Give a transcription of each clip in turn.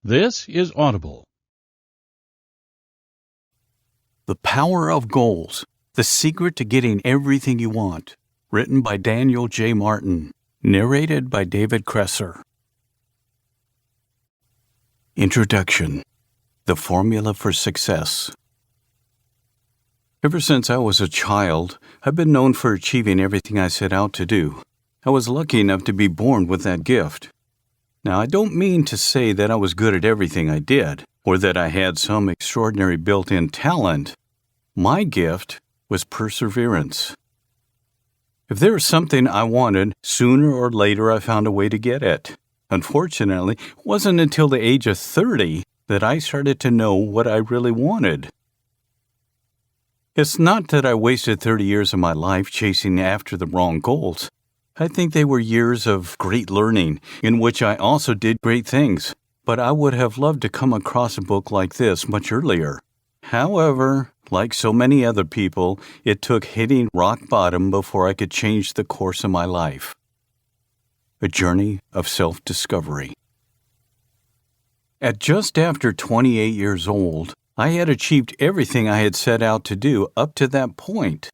This is Audible. The Power of Goals, The Secret to Getting Everything You Want, written by Daniel J. Martin, narrated by David Kresser. Introduction: The Formula for Success. Ever since I was a child, I've been known for achieving everything I set out to do. I was lucky enough to be born with that gift. Now, I don't mean to say that I was good at everything I did, or that I had some extraordinary built-in talent. My gift was perseverance. If there was something I wanted, sooner or later I found a way to get it. Unfortunately, it wasn't until the age of 30 that I started to know what I really wanted. It's not that I wasted 30 years of my life chasing after the wrong goals. I think they were years of great learning, in which I also did great things, but I would have loved to come across a book like this much earlier. However, like so many other people, it took hitting rock bottom before I could change the course of my life. A journey of self-discovery. At just after 28 years old, I had achieved everything I had set out to do up to that point.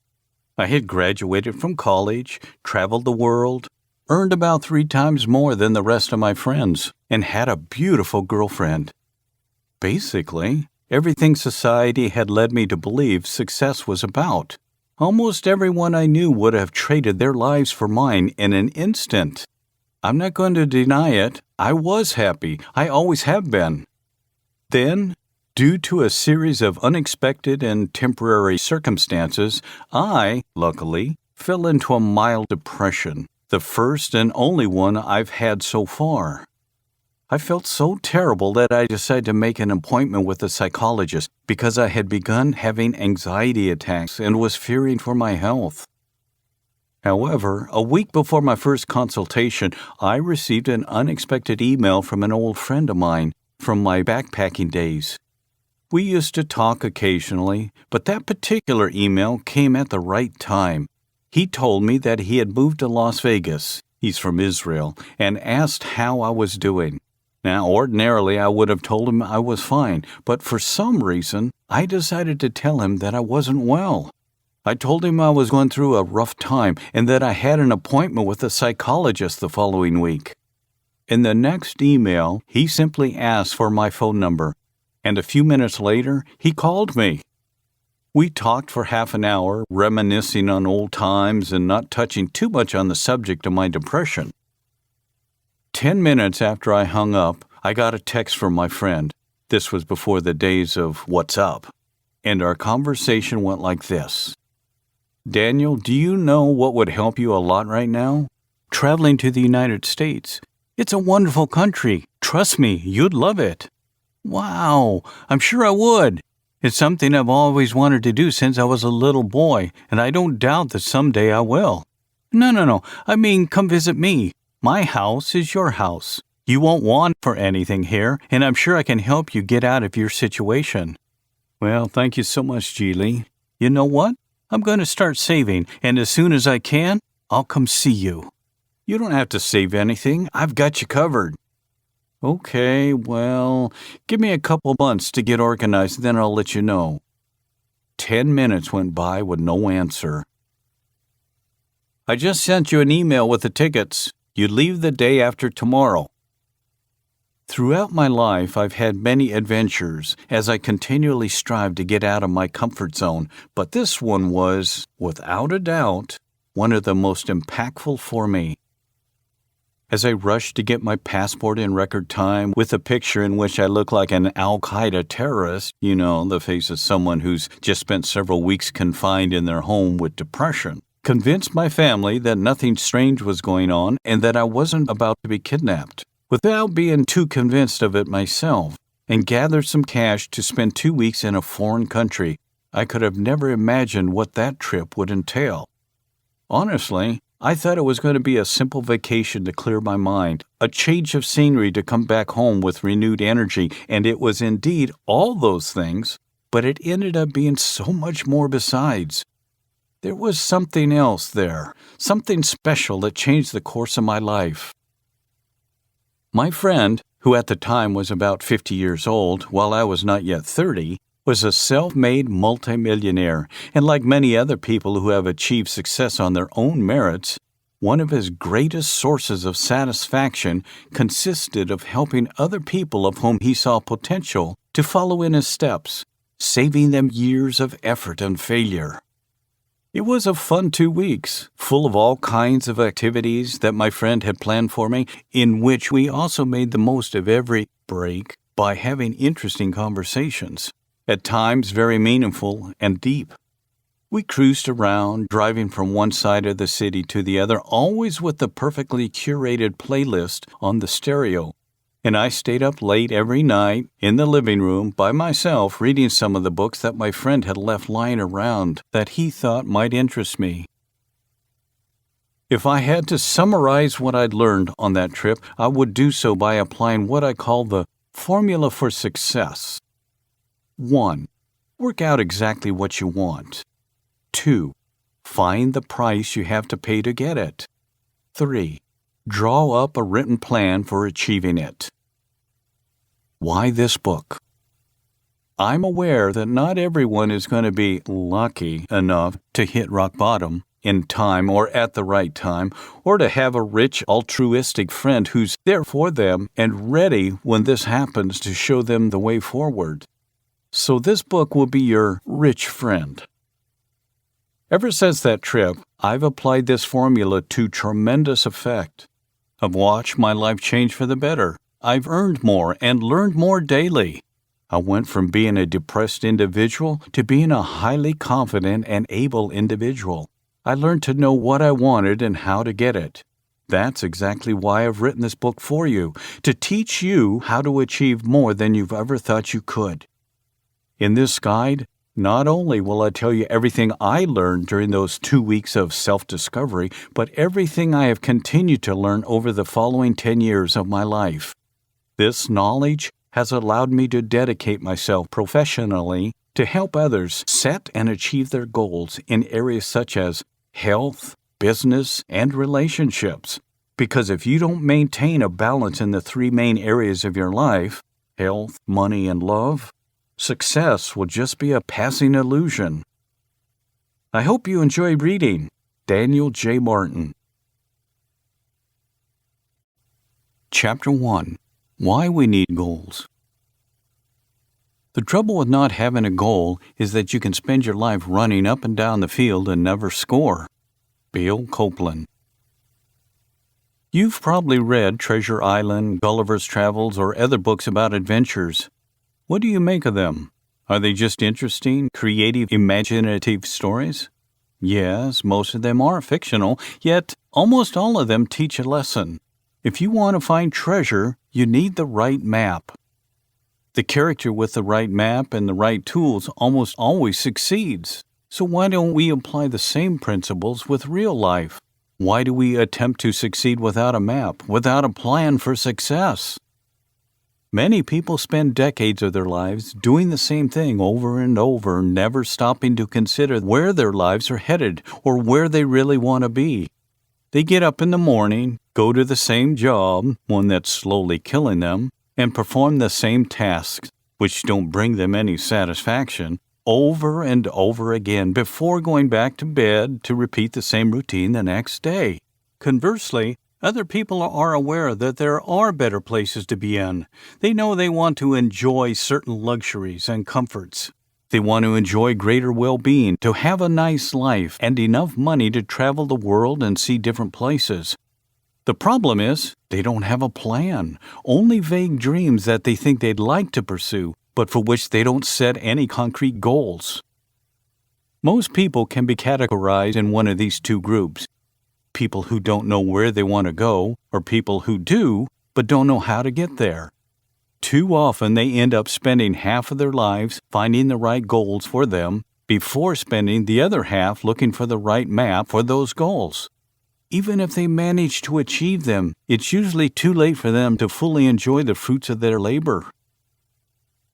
I had graduated from college, traveled the world, earned about 3 times more than the rest of my friends, and had a beautiful girlfriend. Basically, everything society had led me to believe success was about. Almost everyone I knew would have traded their lives for mine in an instant. I'm not going to deny it. I was happy. I always have been. Then, due to a series of unexpected and temporary circumstances, I, luckily, fell into a mild depression, the first and only one I've had so far. I felt so terrible that I decided to make an appointment with a psychologist because I had begun having anxiety attacks and was fearing for my health. However, a week before my first consultation, I received an unexpected email from an old friend of mine from my backpacking days. We used to talk occasionally, but that particular email came at the right time. He told me that he had moved to Las Vegas, he's from Israel, and asked how I was doing. Now, ordinarily I would have told him I was fine, but for some reason, I decided to tell him that I wasn't well. I told him I was going through a rough time and that I had an appointment with a psychologist the following week. In the next email, he simply asked for my phone number. And a few minutes later, he called me. We talked for half an hour, reminiscing on old times and not touching too much on the subject of my depression. 10 minutes after I hung up, I got a text from my friend. This was before the days of "What's up?" And our conversation went like this. "Daniel, do you know what would help you a lot right now? Traveling to the United States. It's a wonderful country. Trust me, you'd love it." "Wow, I'm sure I would. It's something I've always wanted to do since I was a little boy, and I don't doubt that someday I will." No. I mean, come visit me. My house is your house. You won't want for anything here, and I'm sure I can help you get out of your situation." "Well, thank you so much, Geely. You know what? I'm going to start saving, and as soon as I can, I'll come see you." "You don't have to save anything. I've got you covered." "Okay, well, give me a couple months to get organized, then I'll let you know." 10 minutes went by with no answer. "I just sent you an email with the tickets. You leave the day after tomorrow." Throughout my life, I've had many adventures as I continually strive to get out of my comfort zone, but this one was, without a doubt, one of the most impactful for me. As I rushed to get my passport in record time with a picture in which I look like an Al-Qaeda terrorist, the face of someone who's just spent several weeks confined in their home with depression, convinced my family that nothing strange was going on and that I wasn't about to be kidnapped, without being too convinced of it myself, and gathered some cash to spend 2 weeks in a foreign country. I could have never imagined what that trip would entail. Honestly, I thought it was going to be a simple vacation to clear my mind, a change of scenery to come back home with renewed energy, and it was indeed all those things, but it ended up being so much more besides. There was something else there, something special that changed the course of my life. My friend, who at the time was about 50 years old, while I was not yet 30, was a self-made multimillionaire, and like many other people who have achieved success on their own merits, one of his greatest sources of satisfaction consisted of helping other people of whom he saw potential to follow in his steps, saving them years of effort and failure. It was a fun 2 weeks, full of all kinds of activities that my friend had planned for me, in which we also made the most of every break by having interesting conversations, at times very meaningful and deep. We cruised around, driving from one side of the city to the other, always with the perfectly curated playlist on the stereo. And I stayed up late every night in the living room by myself reading some of the books that my friend had left lying around that he thought might interest me. If I had to summarize what I'd learned on that trip, I would do so by applying what I call the formula for success. 1. Work out exactly what you want. 2. Find the price you have to pay to get it. 3. Draw up a written plan for achieving it. Why this book? I'm aware that not everyone is going to be lucky enough to hit rock bottom in time or at the right time, or to have a rich, altruistic friend who's there for them and ready when this happens to show them the way forward. So this book will be your rich friend. Ever since that trip, I've applied this formula to tremendous effect. I've watched my life change for the better. I've earned more and learned more daily. I went from being a depressed individual to being a highly confident and able individual. I learned to know what I wanted and how to get it. That's exactly why I've written this book for you, to teach you how to achieve more than you've ever thought you could. In this guide, not only will I tell you everything I learned during those 2 weeks of self-discovery, but everything I have continued to learn over the following 10 years of my life. This knowledge has allowed me to dedicate myself professionally to help others set and achieve their goals in areas such as health, business, and relationships. Because if you don't maintain a balance in the 3 main areas of your life, health, money, and love, success will just be a passing illusion. I hope you enjoy reading. Daniel J. Martin. Chapter 1. Why we need goals. The trouble with not having a goal is that you can spend your life running up and down the field and never score. Bill Copeland. You've probably read Treasure Island, Gulliver's Travels, or other books about adventures. What do you make of them? Are they just interesting, creative, imaginative stories? Yes, most of them are fictional, yet almost all of them teach a lesson. If you want to find treasure, you need the right map. The character with the right map and the right tools almost always succeeds. So why don't we apply the same principles with real life? Why do we attempt to succeed without a map, without a plan for success? Many people spend decades of their lives doing the same thing over and over, never stopping to consider where their lives are headed or where they really want to be. They get up in the morning, go to the same job, one that's slowly killing them, and perform the same tasks, which don't bring them any satisfaction, over and over again before going back to bed to repeat the same routine the next day. Conversely, other people are aware that there are better places to be in. They know they want to enjoy certain luxuries and comforts. They want to enjoy greater well-being, to have a nice life, and enough money to travel the world and see different places. The problem is, they don't have a plan, only vague dreams that they think they'd like to pursue, but for which they don't set any concrete goals. Most people can be categorized in one of these 2 groups. People who don't know where they want to go, or people who do, but don't know how to get there. Too often they end up spending half of their lives finding the right goals for them before spending the other half looking for the right map for those goals. Even if they manage to achieve them, it's usually too late for them to fully enjoy the fruits of their labor.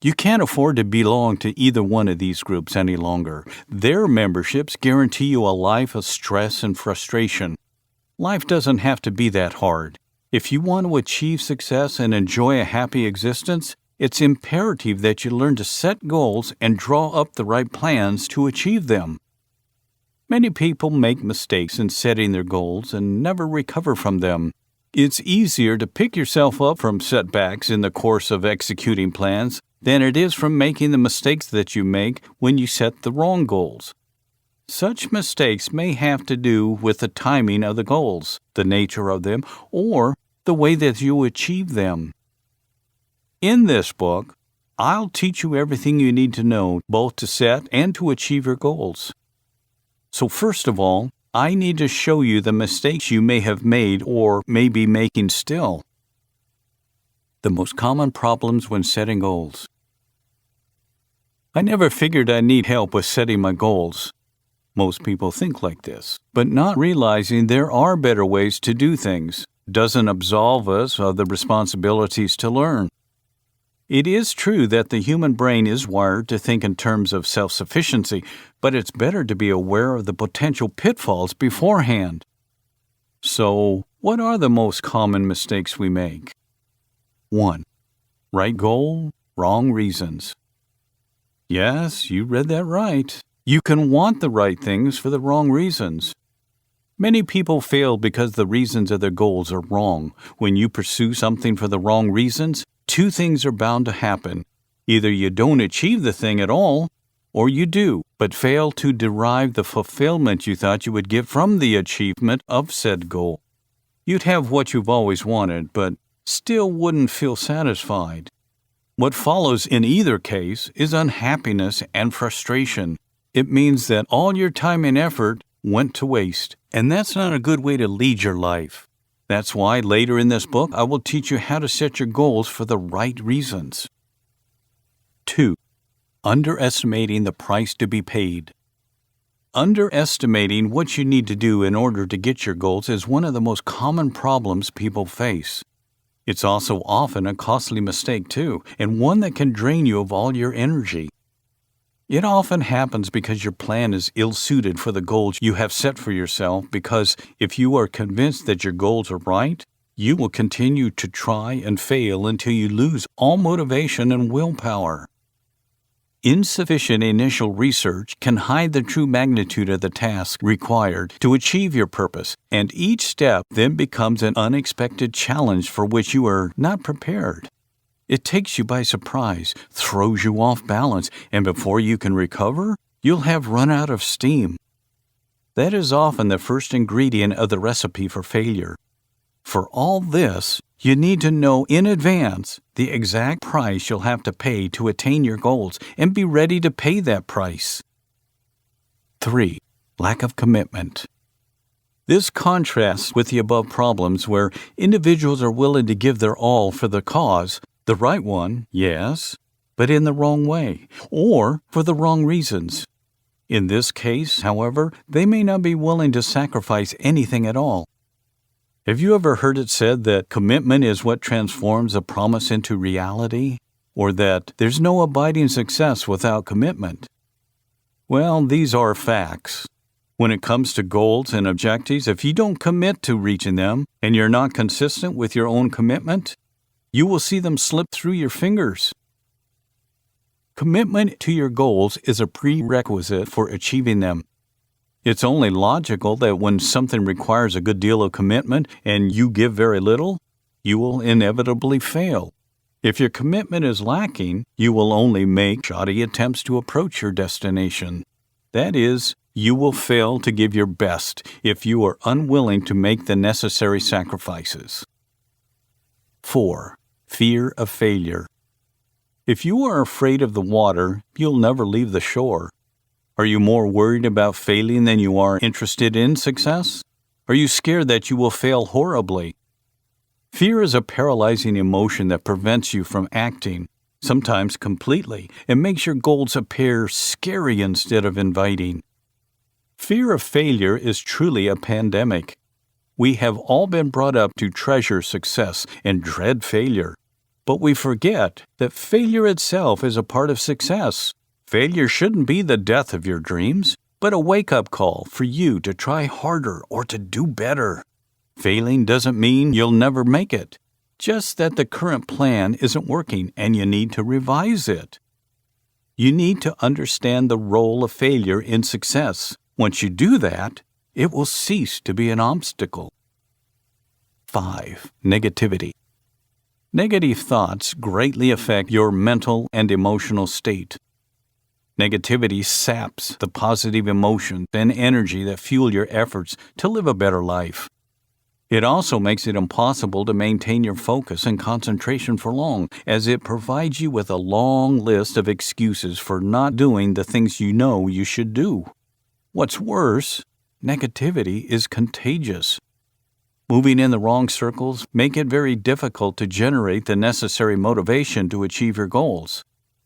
You can't afford to belong to either one of these groups any longer. Their memberships guarantee you a life of stress and frustration. Life doesn't have to be that hard. If you want to achieve success and enjoy a happy existence, it's imperative that you learn to set goals and draw up the right plans to achieve them. Many people make mistakes in setting their goals and never recover from them. It's easier to pick yourself up from setbacks in the course of executing plans than it is from making the mistakes that you make when you set the wrong goals. Such mistakes may have to do with the timing of the goals, the nature of them, or the way that you achieve them. In this book, I'll teach you everything you need to know both to set and to achieve your goals. So first of all, I need to show you the mistakes you may have made or may be making still. The most common problems when setting goals. I never figured I'd need help with setting my goals. Most people think like this, but not realizing there are better ways to do things doesn't absolve us of the responsibilities to learn. It is true that the human brain is wired to think in terms of self-sufficiency, but it's better to be aware of the potential pitfalls beforehand. So, what are the most common mistakes we make? 1. Right goal, wrong reasons. Yes, you read that right. You can want the right things for the wrong reasons. Many people fail because the reasons of their goals are wrong. When you pursue something for the wrong reasons, two things are bound to happen. Either you don't achieve the thing at all, or you do, but fail to derive the fulfillment you thought you would get from the achievement of said goal. You'd have what you've always wanted, but still wouldn't feel satisfied. What follows in either case is unhappiness and frustration. It means that all your time and effort went to waste, and that's not a good way to lead your life. That's why later in this book I will teach you how to set your goals for the right reasons. 2. Underestimating the price to be paid. Underestimating what you need to do in order to get your goals is one of the most common problems people face. It's also often a costly mistake too, and one that can drain you of all your energy. It often happens because your plan is ill-suited for the goals you have set for yourself, because if you are convinced that your goals are right, you will continue to try and fail until you lose all motivation and willpower. Insufficient initial research can hide the true magnitude of the task required to achieve your purpose, and each step then becomes an unexpected challenge for which you are not prepared. It takes you by surprise, throws you off balance, and before you can recover, you'll have run out of steam. That is often the first ingredient of the recipe for failure. For all this, you need to know in advance the exact price you'll have to pay to attain your goals and be ready to pay that price. 3. Lack of commitment. This contrasts with the above problems where individuals are willing to give their all for the cause, the right one, yes, but in the wrong way, or for the wrong reasons. In this case, however, they may not be willing to sacrifice anything at all. Have you ever heard it said that commitment is what transforms a promise into reality, or that there's no abiding success without commitment? Well, these are facts. When it comes to goals and objectives, if you don't commit to reaching them and you're not consistent with your own commitment, you will see them slip through your fingers. Commitment to your goals is a prerequisite for achieving them. It's only logical that when something requires a good deal of commitment and you give very little, you will inevitably fail. If your commitment is lacking, you will only make shoddy attempts to approach your destination. That is, you will fail to give your best if you are unwilling to make the necessary sacrifices. 4. Fear of failure. If you are afraid of the water, you'll never leave the shore. Are you more worried about failing than you are interested in success? Are you scared that you will fail horribly? Fear is a paralyzing emotion that prevents you from acting, sometimes completely, and makes your goals appear scary instead of inviting. Fear of failure is truly a pandemic. We have all been brought up to treasure success and dread failure. But we forget that failure itself is a part of success. Failure shouldn't be the death of your dreams, but a wake-up call for you to try harder or to do better. Failing doesn't mean you'll never make it, just that the current plan isn't working and you need to revise it. You need to understand the role of failure in success. Once you do that, it will cease to be an obstacle. 5. Negativity. Negative thoughts greatly affect your mental and emotional state. Negativity saps the positive emotions and energy that fuel your efforts to live a better life. It also makes it impossible to maintain your focus and concentration for long, as it provides you with a long list of excuses for not doing the things you know you should do. What's worse, negativity is contagious. Moving in the wrong circles make it very difficult to generate the necessary motivation to achieve your goals.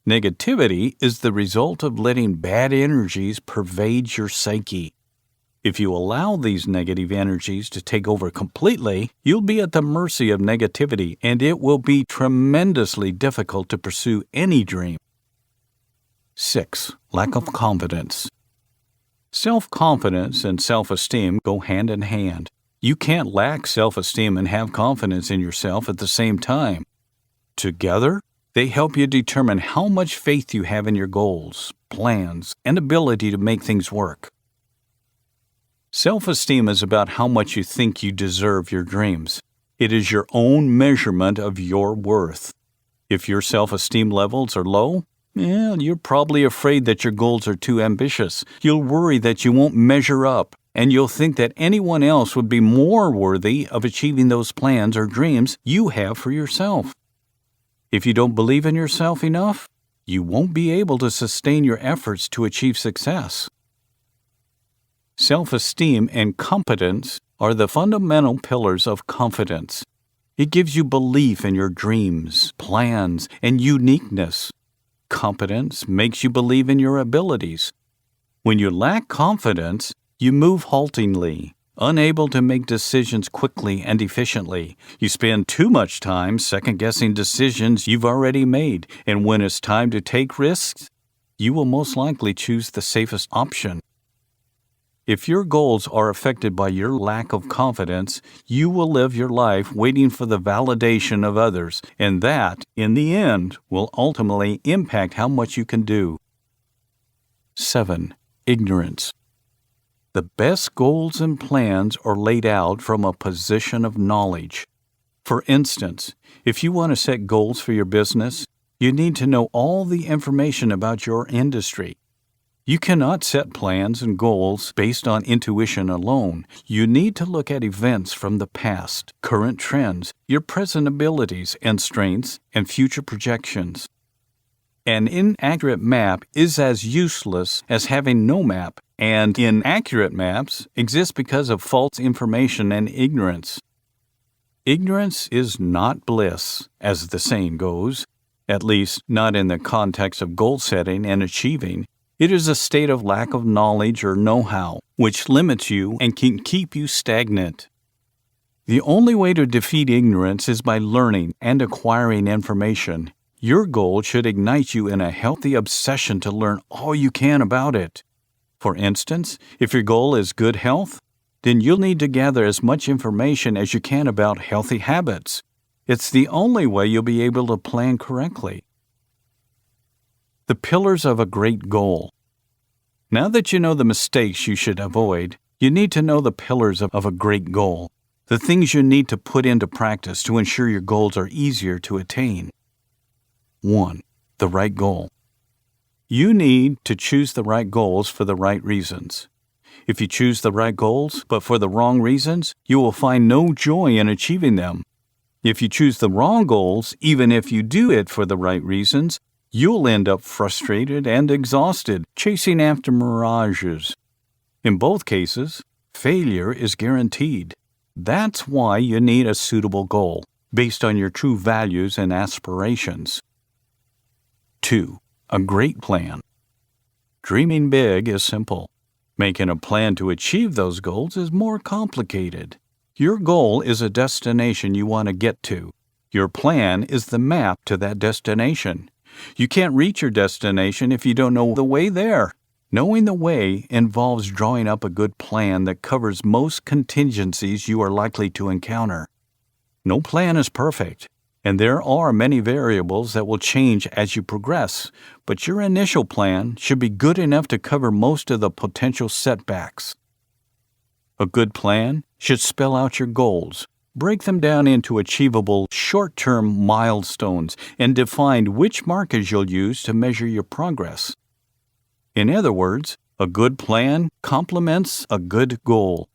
Negativity is the result of letting bad energies pervade your psyche. If you allow these negative energies to take over completely, you'll be at the mercy of negativity, and it will be tremendously difficult to pursue any dream. 6. Lack of confidence. Self-confidence and self-esteem go hand in hand. You can't lack self-esteem and have confidence in yourself at the same time. Together, they help you determine how much faith you have in your goals, plans, and ability to make things work. Self-esteem is about how much you think you deserve your dreams. It is your own measurement of your worth. If your self-esteem levels are low, you're probably afraid that your goals are too ambitious. You'll worry that you won't measure up, and you'll think that anyone else would be more worthy of achieving those plans or dreams you have for yourself. If you don't believe in yourself enough, you won't be able to sustain your efforts to achieve success. Self-esteem and competence are the fundamental pillars of confidence. It gives you belief in your dreams, plans, and uniqueness. Competence makes you believe in your abilities. When you lack confidence, you move haltingly, unable to make decisions quickly and efficiently. You spend too much time second-guessing decisions you've already made, and when it's time to take risks, you will most likely choose the safest option. If your goals are affected by your lack of confidence, you will live your life waiting for the validation of others, and that, in the end, will ultimately impact how much you can do. 7. Ignorance. The best goals and plans are laid out from a position of knowledge. For instance, if you want to set goals for your business, you need to know all the information about your industry. You cannot set plans and goals based on intuition alone. You need to look at events from the past, current trends, your present abilities and strengths, and future projections. An inaccurate map is as useless as having no map, and inaccurate maps exist because of false information and ignorance. Ignorance is not bliss, as the saying goes, at least not in the context of goal setting and achieving. It is a state of lack of knowledge or know-how, which limits you and can keep you stagnant. The only way to defeat ignorance is by learning and acquiring information. Your goal should ignite you in a healthy obsession to learn all you can about it. For instance, if your goal is good health, then you'll need to gather as much information as you can about healthy habits. It's the only way you'll be able to plan correctly. The pillars of a great goal. Now that you know the mistakes you should avoid, you need to know the pillars of a great goal, the things you need to put into practice to ensure your goals are easier to attain. 1. The right goal. You need to choose the right goals for the right reasons. If you choose the right goals, but for the wrong reasons, you will find no joy in achieving them. If you choose the wrong goals, even if you do it for the right reasons, you'll end up frustrated and exhausted, chasing after mirages. In both cases, failure is guaranteed. That's why you need a suitable goal, based on your true values and aspirations. 2. A great plan. Dreaming big is simple. Making a plan to achieve those goals is more complicated. Your goal is a destination you want to get to. Your plan is the map to that destination. You can't reach your destination if you don't know the way there. Knowing the way involves drawing up a good plan that covers most contingencies you are likely to encounter. No plan is perfect, and there are many variables that will change as you progress, but your initial plan should be good enough to cover most of the potential setbacks. A good plan should spell out your goals, break them down into achievable short-term milestones, and define which markers you'll use to measure your progress. In other words, a good plan complements a good goal.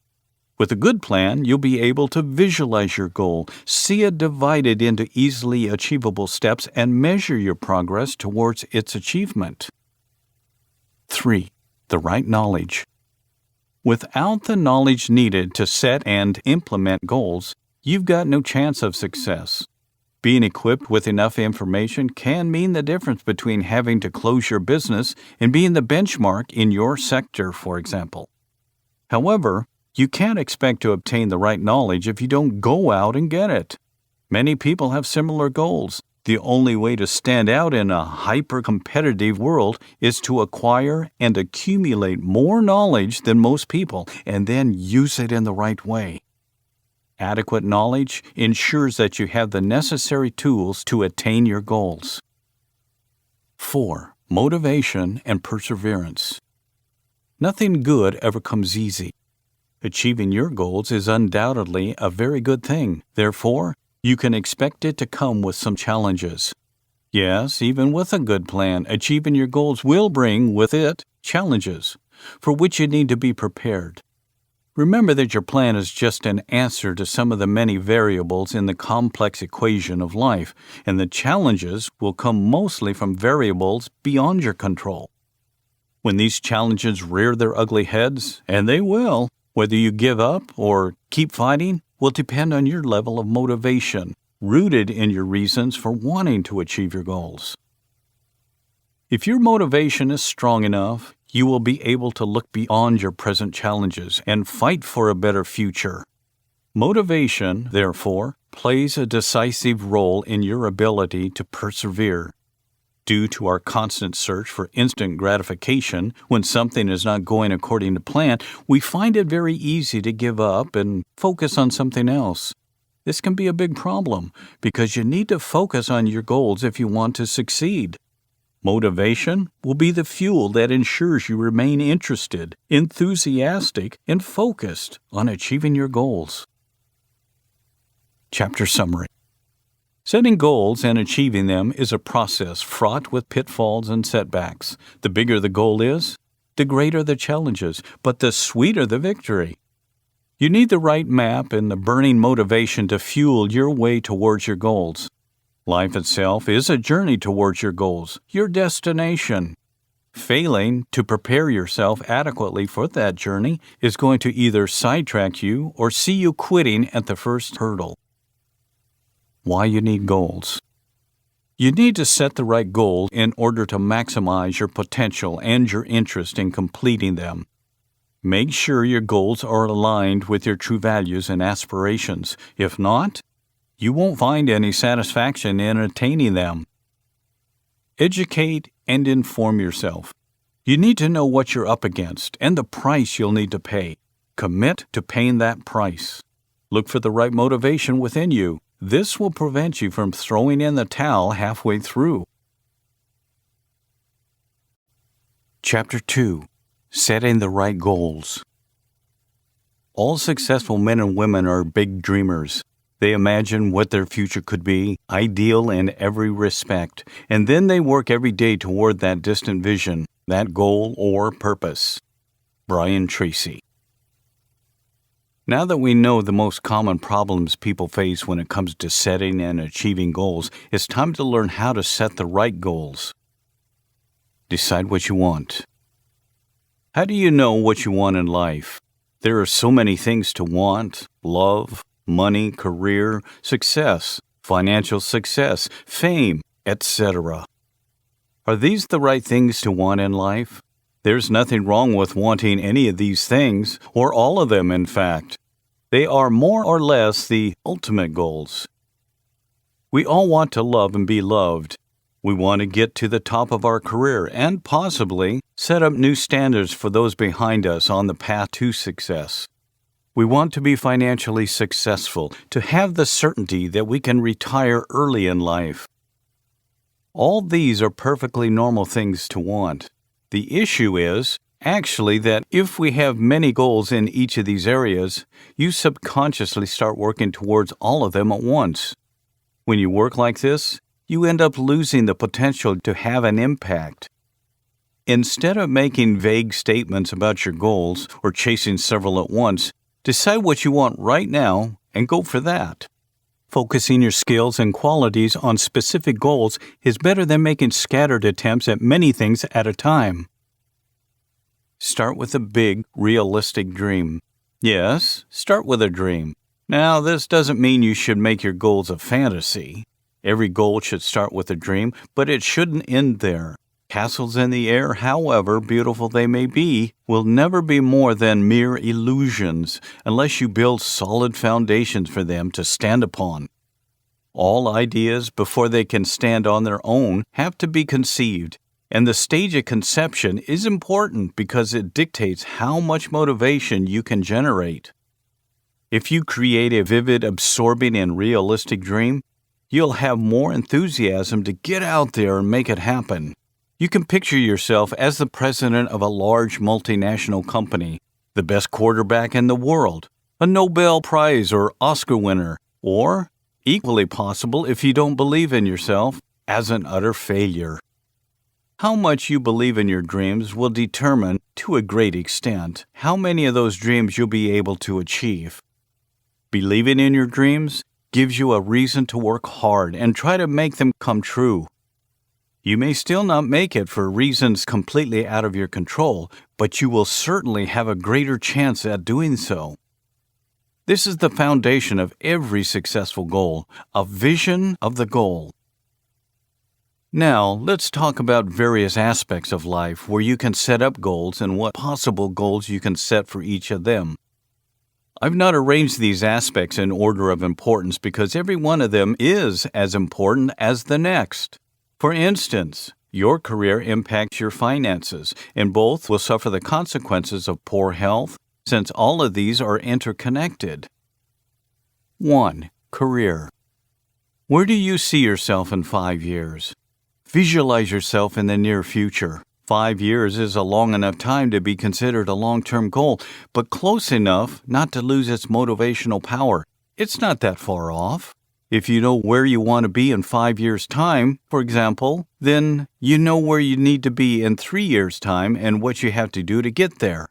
With a good plan, you'll be able to visualize your goal, see it divided into easily achievable steps, and measure your progress towards its achievement. 3. The right knowledge. Without the knowledge needed to set and implement goals, you've got no chance of success. Being equipped with enough information can mean the difference between having to close your business and being the benchmark in your sector, for example. However, you can't expect to obtain the right knowledge if you don't go out and get it. Many people have similar goals. The only way to stand out in a hyper-competitive world is to acquire and accumulate more knowledge than most people and then use it in the right way. Adequate knowledge ensures that you have the necessary tools to attain your goals. 4. Motivation and perseverance. Nothing good ever comes easy. Achieving your goals is undoubtedly a very good thing. Therefore, you can expect it to come with some challenges. Yes, even with a good plan, achieving your goals will bring with it challenges, for which you need to be prepared. Remember that your plan is just an answer to some of the many variables in the complex equation of life, and the challenges will come mostly from variables beyond your control. When these challenges rear their ugly heads, and they will, whether you give up or keep fighting will depend on your level of motivation, rooted in your reasons for wanting to achieve your goals. If your motivation is strong enough, you will be able to look beyond your present challenges and fight for a better future. Motivation, therefore, plays a decisive role in your ability to persevere. Due to our constant search for instant gratification when something is not going according to plan, we find it very easy to give up and focus on something else. This can be a big problem because you need to focus on your goals if you want to succeed. Motivation will be the fuel that ensures you remain interested, enthusiastic, and focused on achieving your goals. Chapter Summary. Setting goals and achieving them is a process fraught with pitfalls and setbacks. The bigger the goal is, the greater the challenges, but the sweeter the victory. You need the right map and the burning motivation to fuel your way towards your goals. Life itself is a journey towards your goals, your destination. Failing to prepare yourself adequately for that journey is going to either sidetrack you or see you quitting at the first hurdle. Why you need goals. You need to set the right goal in order to maximize your potential and your interest in completing them. Make sure your goals are aligned with your true values and aspirations. If not, you won't find any satisfaction in attaining them. Educate and inform yourself. You need to know what you're up against and the price you'll need to pay. Commit to paying that price. Look for the right motivation within you. This will prevent you from throwing in the towel halfway through. Chapter 2. Setting the right goals. All successful men and women are big dreamers. They imagine what their future could be, ideal in every respect, and then they work every day toward that distant vision, that goal or purpose. Brian Tracy. Now that we know the most common problems people face when it comes to setting and achieving goals, it's time to learn how to set the right goals. Decide what you want. How do you know what you want in life? There are so many things to want: love, money, career, success, financial success, fame, etc. Are these the right things to want in life? There's nothing wrong with wanting any of these things, or all of them in fact. They are more or less the ultimate goals. We all want to love and be loved. We want to get to the top of our career and possibly set up new standards for those behind us on the path to success. We want to be financially successful, to have the certainty that we can retire early in life. All these are perfectly normal things to want. The issue is, actually, that if we have many goals in each of these areas, you subconsciously start working towards all of them at once. When you work like this, you end up losing the potential to have an impact. Instead of making vague statements about your goals or chasing several at once, decide what you want right now and go for that. Focusing your skills and qualities on specific goals is better than making scattered attempts at many things at a time. Start with a big, realistic dream. Yes, start with a dream. Now, this doesn't mean you should make your goals a fantasy. Every goal should start with a dream, but it shouldn't end there. Castles in the air, however beautiful they may be, will never be more than mere illusions unless you build solid foundations for them to stand upon. All ideas, before they can stand on their own, have to be conceived, and the stage of conception is important because it dictates how much motivation you can generate. If you create a vivid, absorbing, and realistic dream, you'll have more enthusiasm to get out there and make it happen. You can picture yourself as the president of a large multinational company, the best quarterback in the world, a Nobel Prize or Oscar winner, or, equally possible if you don't believe in yourself, as an utter failure. How much you believe in your dreams will determine, to a great extent, how many of those dreams you'll be able to achieve. Believing in your dreams gives you a reason to work hard and try to make them come true. You may still not make it for reasons completely out of your control, but you will certainly have a greater chance at doing so. This is the foundation of every successful goal, a vision of the goal. Now, let's talk about various aspects of life where you can set up goals and what possible goals you can set for each of them. I've not arranged these aspects in order of importance because every one of them is as important as the next. For instance, your career impacts your finances, and both will suffer the consequences of poor health, since all of these are interconnected. 1. Career. Where do you see yourself in 5 years? Visualize yourself in the near future. 5 years is a long enough time to be considered a long-term goal, but close enough not to lose its motivational power. It's not that far off. If you know where you want to be in 5 years' time, for example, then you know where you need to be in 3 years' time and what you have to do to get there.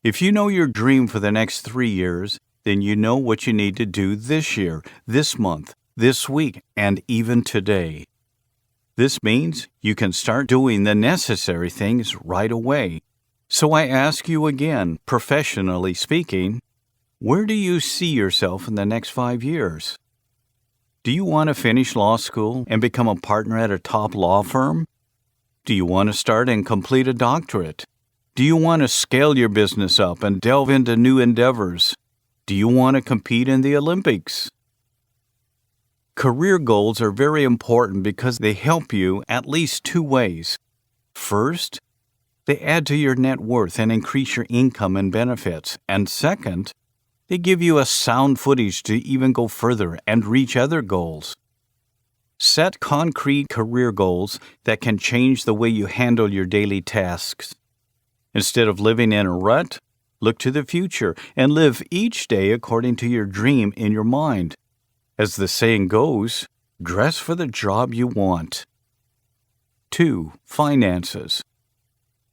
If you know your dream for the next 3 years, then you know what you need to do this year, this month, this week, and even today. This means you can start doing the necessary things right away. So I ask you again, professionally speaking, where do you see yourself in the next 5 years? Do you want to finish law school and become a partner at a top law firm? Do you want to start and complete a doctorate? Do you want to scale your business up and delve into new endeavors? Do you want to compete in the Olympics? Career goals are very important because they help you at least 2 ways. First, they add to your net worth and increase your income and benefits. And second, they give you a sound footage to even go further and reach other goals. Set concrete career goals that can change the way you handle your daily tasks. Instead of living in a rut, look to the future and live each day according to your dream in your mind. As the saying goes, dress for the job you want. 2. Finances.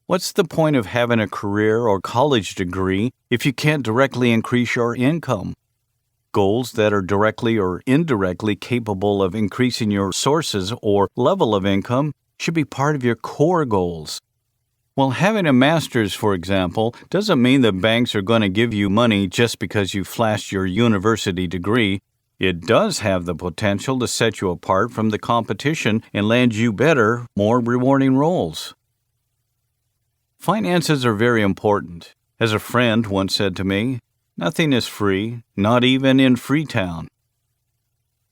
What's the point of having a career or college degree if you can't directly increase your income? Goals that are directly or indirectly capable of increasing your sources or level of income should be part of your core goals. While having a master's, for example, doesn't mean that banks are going to give you money just because you flashed your university degree, it does have the potential to set you apart from the competition and land you better, more rewarding roles. Finances are very important. As a friend once said to me, nothing is free, not even in Freetown.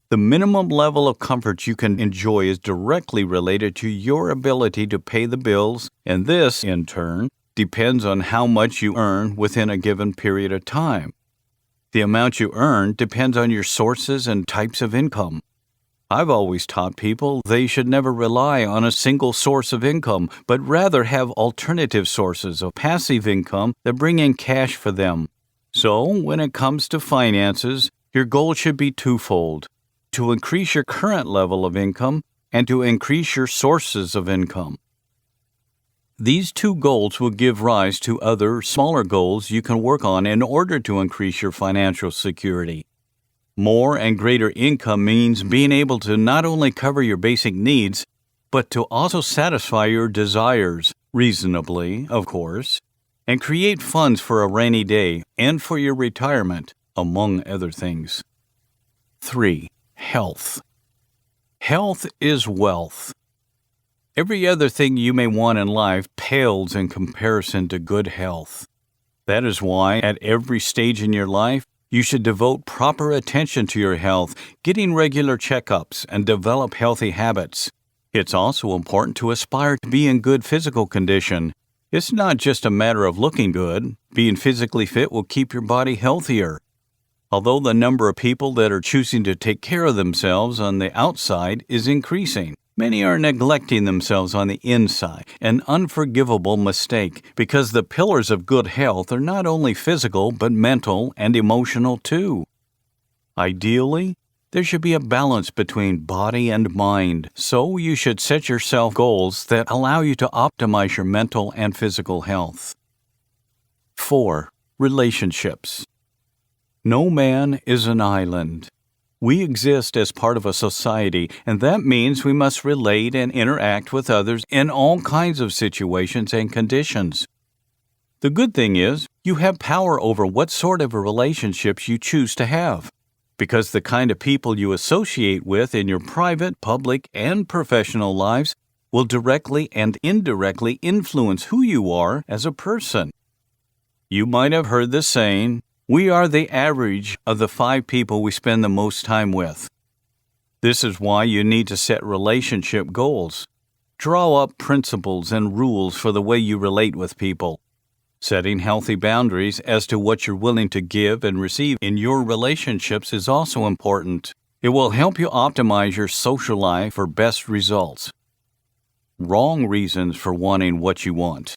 The minimum level of comfort you can enjoy is directly related to your ability to pay the bills, and this, in turn, depends on how much you earn within a given period of time. The amount you earn depends on your sources and types of income. I've always taught people they should never rely on a single source of income, but rather have alternative sources of passive income that bring in cash for them. So, when it comes to finances, your goal should be twofold: to increase your current level of income and to increase your sources of income. These two goals will give rise to other, smaller goals you can work on in order to increase your financial security. More and greater income means being able to not only cover your basic needs, but to also satisfy your desires, reasonably, of course, and create funds for a rainy day and for your retirement, among other things. 3. Health. Health is wealth. Every other thing you may want in life pales in comparison to good health. That is why, at every stage in your life, you should devote proper attention to your health, getting regular checkups, and develop healthy habits. It's also important to aspire to be in good physical condition. It's not just a matter of looking good. Being physically fit will keep your body healthier. Although the number of people that are choosing to take care of themselves on the outside is increasing, many are neglecting themselves on the inside, an unforgivable mistake, because the pillars of good health are not only physical but mental and emotional too. Ideally, there should be a balance between body and mind, so you should set yourself goals that allow you to optimize your mental and physical health. 4. Relationships. No man is an island. We exist as part of a society, and that means we must relate and interact with others in all kinds of situations and conditions. The good thing is, you have power over what sort of relationships you choose to have, because the kind of people you associate with in your private, public, and professional lives will directly and indirectly influence who you are as a person. You might have heard the saying, "We are the average of the 5 people we spend the most time with." This is why you need to set relationship goals. Draw up principles and rules for the way you relate with people. Setting healthy boundaries as to what you're willing to give and receive in your relationships is also important. It will help you optimize your social life for best results. Wrong reasons for wanting what you want.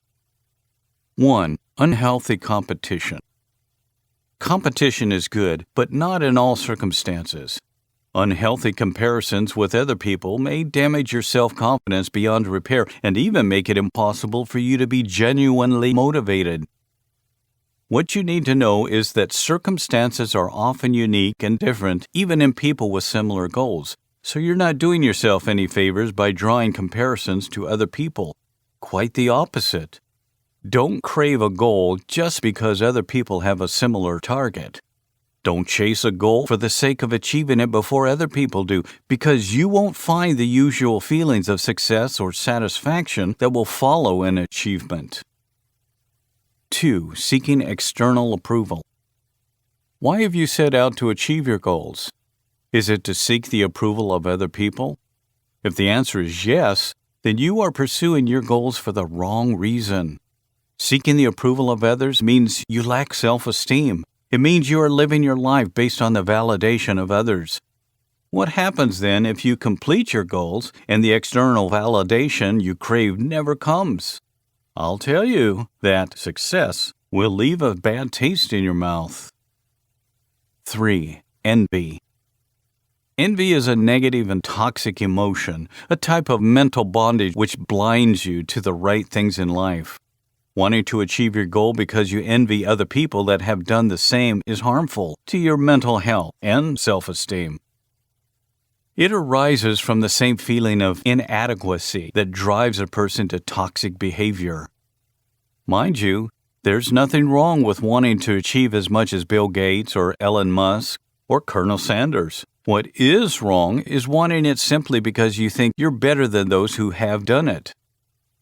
1. Unhealthy competition. Competition is good, but not in all circumstances. Unhealthy comparisons with other people may damage your self-confidence beyond repair and even make it impossible for you to be genuinely motivated. What you need to know is that circumstances are often unique and different, even in people with similar goals, so you're not doing yourself any favors by drawing comparisons to other people. Quite the opposite. Don't crave a goal just because other people have a similar target. Don't chase a goal for the sake of achieving it before other people do, because you won't find the usual feelings of success or satisfaction that will follow an achievement. 2. Seeking external approval. Why have you set out to achieve your goals? Is it to seek the approval of other people? If the answer is yes, then you are pursuing your goals for the wrong reason. Seeking the approval of others means you lack self-esteem. It means you are living your life based on the validation of others. What happens then if you complete your goals and the external validation you crave never comes? I'll tell you that success will leave a bad taste in your mouth. 3. Envy. Envy is a negative and toxic emotion, a type of mental bondage which blinds you to the right things in life. Wanting to achieve your goal because you envy other people that have done the same is harmful to your mental health and self-esteem. It arises from the same feeling of inadequacy that drives a person to toxic behavior. Mind you, there's nothing wrong with wanting to achieve as much as Bill Gates or Elon Musk or Colonel Sanders. What is wrong is wanting it simply because you think you're better than those who have done it.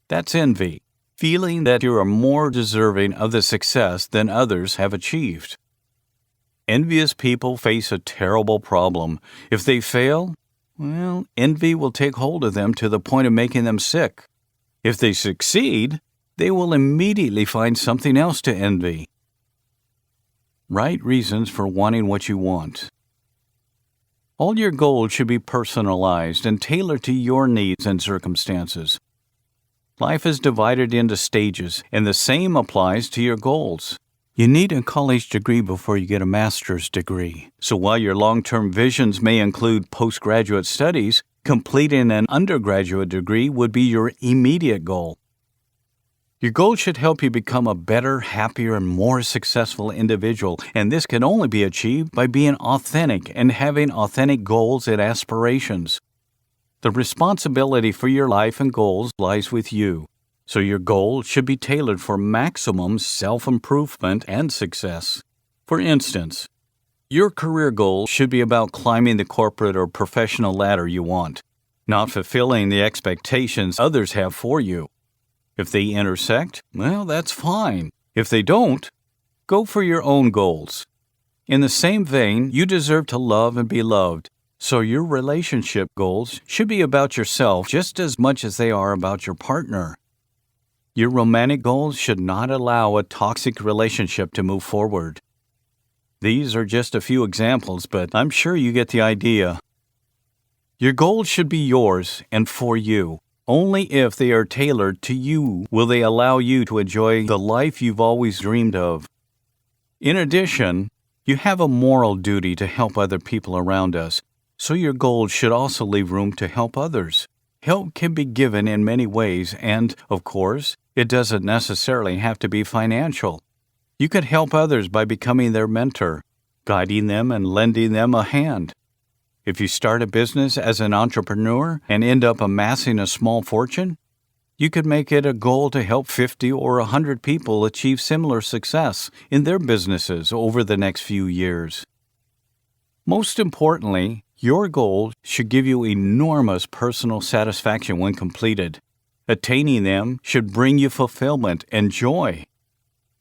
That's envy. Feeling that you are more deserving of the success than others have achieved. Envious people face a terrible problem. If they fail, well, envy will take hold of them to the point of making them sick. If they succeed, they will immediately find something else to envy. Right reasons for wanting what you want. All your goals should be personalized and tailored to your needs and circumstances. Life is divided into stages, and the same applies to your goals. You need a college degree before you get a master's degree. So while your long-term visions may include postgraduate studies, completing an undergraduate degree would be your immediate goal. Your goal should help you become a better, happier, and more successful individual, and this can only be achieved by being authentic and having authentic goals and aspirations. The responsibility for your life and goals lies with you, so your goal should be tailored for maximum self-improvement and success. For instance, your career goal should be about climbing the corporate or professional ladder you want, not fulfilling the expectations others have for you. If they intersect, well, that's fine. If they don't, go for your own goals. In the same vein, you deserve to love and be loved, so your relationship goals should be about yourself just as much as they are about your partner. Your romantic goals should not allow a toxic relationship to move forward. These are just a few examples, but I'm sure you get the idea. Your goals should be yours and for you. Only if they are tailored to you will they allow you to enjoy the life you've always dreamed of. In addition, you have a moral duty to help other people around us, so your goals should also leave room to help others. Help can be given in many ways, and, of course, it doesn't necessarily have to be financial. You could help others by becoming their mentor, guiding them and lending them a hand. If you start a business as an entrepreneur and end up amassing a small fortune, you could make it a goal to help 50 or 100 people achieve similar success in their businesses over the next few years. Most importantly, your goal should give you enormous personal satisfaction when completed. Attaining them should bring you fulfillment and joy.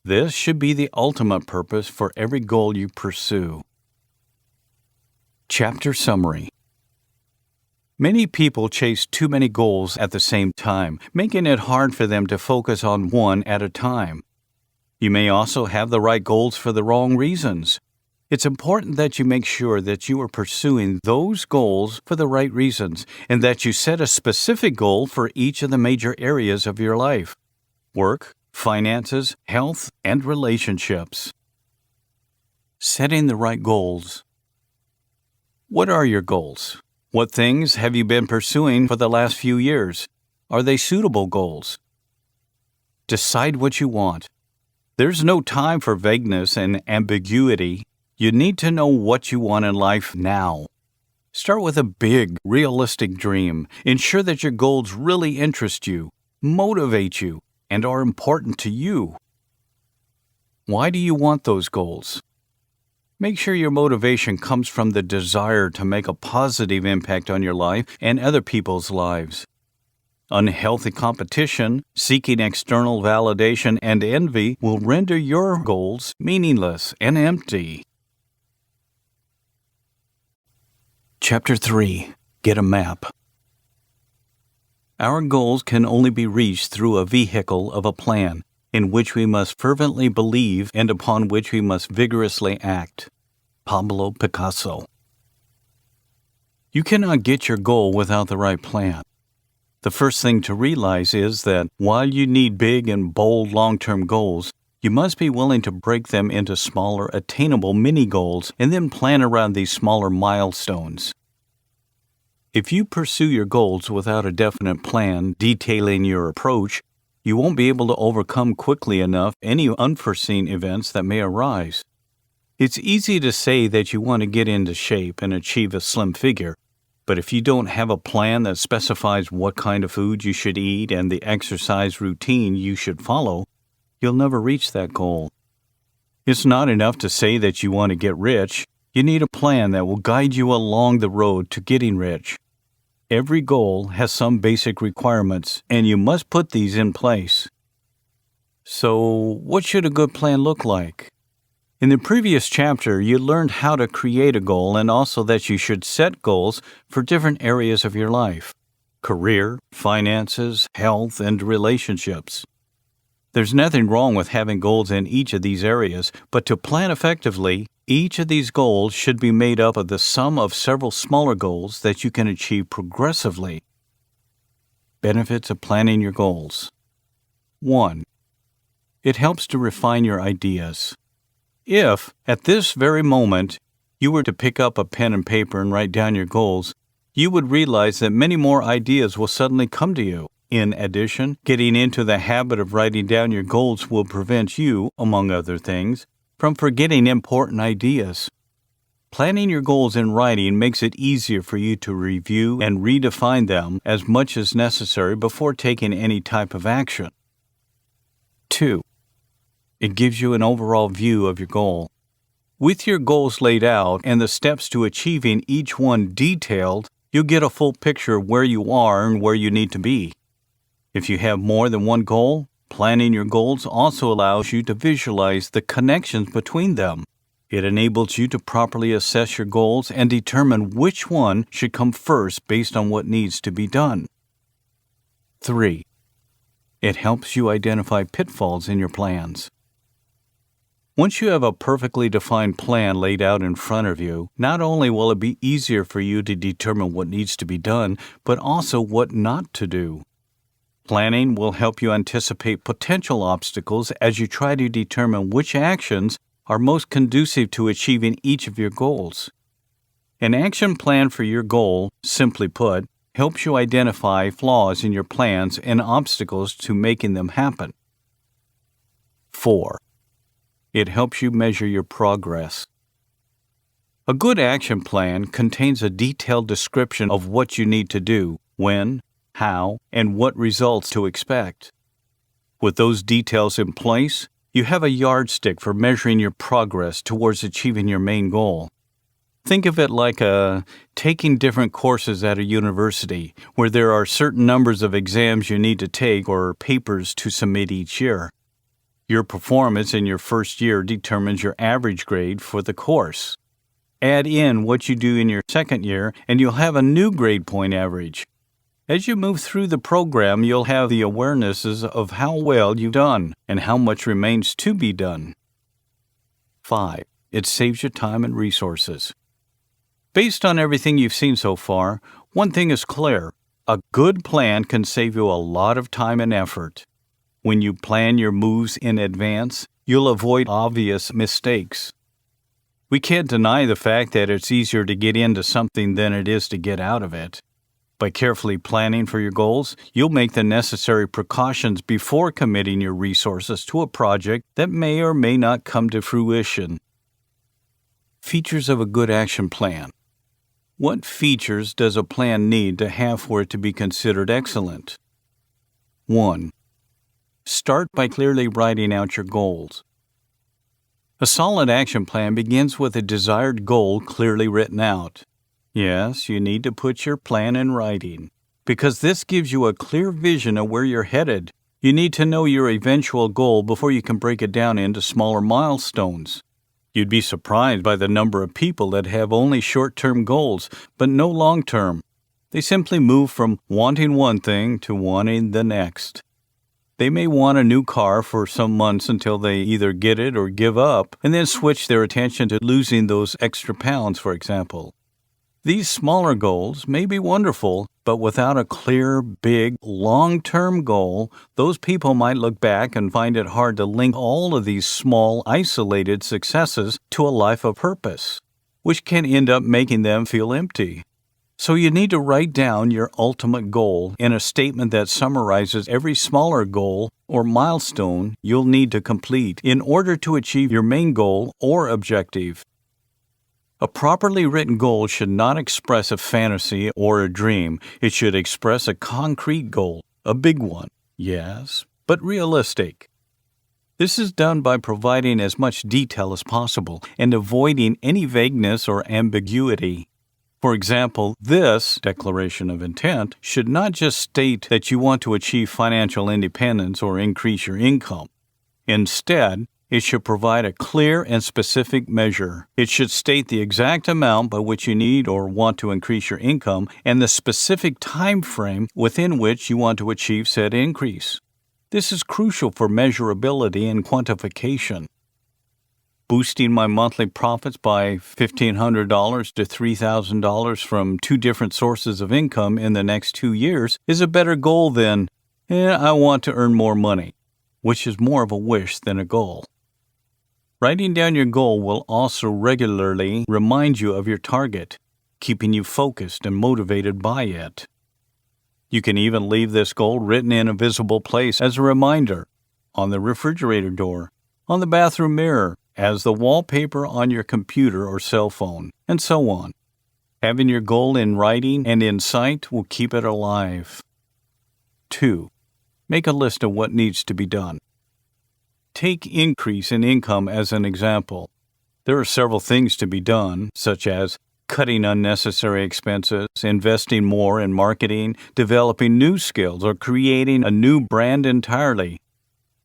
This should be the ultimate purpose for every goal you pursue. Chapter Summary. Many people chase too many goals at the same time, making it hard for them to focus on one at a time. You may also have the right goals for the wrong reasons. It's important that you make sure that you are pursuing those goals for the right reasons and that you set a specific goal for each of the major areas of your life: work, finances, health, and relationships. Setting the right goals. What are your goals? What things have you been pursuing for the last few years? Are they suitable goals? Decide what you want. There's no time for vagueness and ambiguity. You need to know what you want in life now. Start with a big, realistic dream. Ensure that your goals really interest you, motivate you, and are important to you. Why do you want those goals? Make sure your motivation comes from the desire to make a positive impact on your life and other people's lives. Unhealthy competition, seeking external validation, and envy will render your goals meaningless and empty. Chapter 3. Get a map. Our goals can only be reached through a vehicle of a plan, in which we must fervently believe and upon which we must vigorously act. Pablo Picasso. You cannot get your goal without the right plan. The first thing to realize is that while you need big and bold long-term goals, you must be willing to break them into smaller, attainable mini-goals and then plan around these smaller milestones. If you pursue your goals without a definite plan detailing your approach, you won't be able to overcome quickly enough any unforeseen events that may arise. It's easy to say that you want to get into shape and achieve a slim figure, but if you don't have a plan that specifies what kind of food you should eat and the exercise routine you should follow, you'll never reach that goal. It's not enough to say that you want to get rich. You need a plan that will guide you along the road to getting rich. Every goal has some basic requirements, and you must put these in place. So, what should a good plan look like? In the previous chapter, you learned how to create a goal and also that you should set goals for different areas of your life: career, finances, health, and relationships. There's nothing wrong with having goals in each of these areas, but to plan effectively, each of these goals should be made up of the sum of several smaller goals that you can achieve progressively. Benefits of planning your goals. 1. It helps to refine your ideas. If, at this very moment, you were to pick up a pen and paper and write down your goals, you would realize that many more ideas will suddenly come to you. In addition, getting into the habit of writing down your goals will prevent you, among other things, from forgetting important ideas. Planning your goals in writing makes it easier for you to review and redefine them as much as necessary before taking any type of action. 2. It gives you an overall view of your goal. With your goals laid out and the steps to achieving each one detailed, you'll get a full picture of where you are and where you need to be. If you have more than one goal, planning your goals also allows you to visualize the connections between them. It enables you to properly assess your goals and determine which one should come first based on what needs to be done. 3. It helps you identify pitfalls in your plans. Once you have a perfectly defined plan laid out in front of you, not only will it be easier for you to determine what needs to be done, but also what not to do. Planning will help you anticipate potential obstacles as you try to determine which actions are most conducive to achieving each of your goals. An action plan for your goal, simply put, helps you identify flaws in your plans and obstacles to making them happen. 4. It helps you measure your progress. A good action plan contains a detailed description of what you need to do, when, how, and what results to expect. With those details in place, you have a yardstick for measuring your progress towards achieving your main goal. Think of it like taking different courses at a university, where there are certain numbers of exams you need to take or papers to submit each year. Your performance in your first year determines your average grade for the course. Add in what you do in your second year, and you'll have a new grade point average. As you move through the program, you'll have the awarenesses of how well you've done and how much remains to be done. 5. It saves you time and resources. Based on everything you've seen so far, one thing is clear: a good plan can save you a lot of time and effort. When you plan your moves in advance, you'll avoid obvious mistakes. We can't deny the fact that it's easier to get into something than it is to get out of it. By carefully planning for your goals, you'll make the necessary precautions before committing your resources to a project that may or may not come to fruition. Features of a good action plan. What features does a plan need to have for it to be considered excellent? 1. Start by clearly writing out your goals. A solid action plan begins with a desired goal clearly written out. Yes, you need to put your plan in writing, because this gives you a clear vision of where you're headed. You need to know your eventual goal before you can break it down into smaller milestones. You'd be surprised by the number of people that have only short-term goals, but no long-term. They simply move from wanting one thing to wanting the next. They may want a new car for some months until they either get it or give up, and then switch their attention to losing those extra pounds, for example. These smaller goals may be wonderful, but without a clear, big, long-term goal, those people might look back and find it hard to link all of these small, isolated successes to a life of purpose, which can end up making them feel empty. So you need to write down your ultimate goal in a statement that summarizes every smaller goal or milestone you'll need to complete in order to achieve your main goal or objective. A properly written goal should not express a fantasy or a dream. It should express a concrete goal, a big one, yes, but realistic. This is done by providing as much detail as possible and avoiding any vagueness or ambiguity. For example, this declaration of intent should not just state that you want to achieve financial independence or increase your income. Instead, It should provide a clear and specific measure. It should state the exact amount by which you need or want to increase your income and the specific time frame within which you want to achieve said increase. This is crucial for measurability and quantification. Boosting my monthly profits by $1,500 to $3,000 from 2 different sources of income in the next 2 years is a better goal than, I want to earn more money, which is more of a wish than a goal. Writing down your goal will also regularly remind you of your target, keeping you focused and motivated by it. You can even leave this goal written in a visible place as a reminder, on the refrigerator door, on the bathroom mirror, as the wallpaper on your computer or cell phone, and so on. Having your goal in writing and in sight will keep it alive. 2. Make a list of what needs to be done. Take increase in income as an example. There are several things to be done, such as cutting unnecessary expenses, investing more in marketing, developing new skills, or creating a new brand entirely.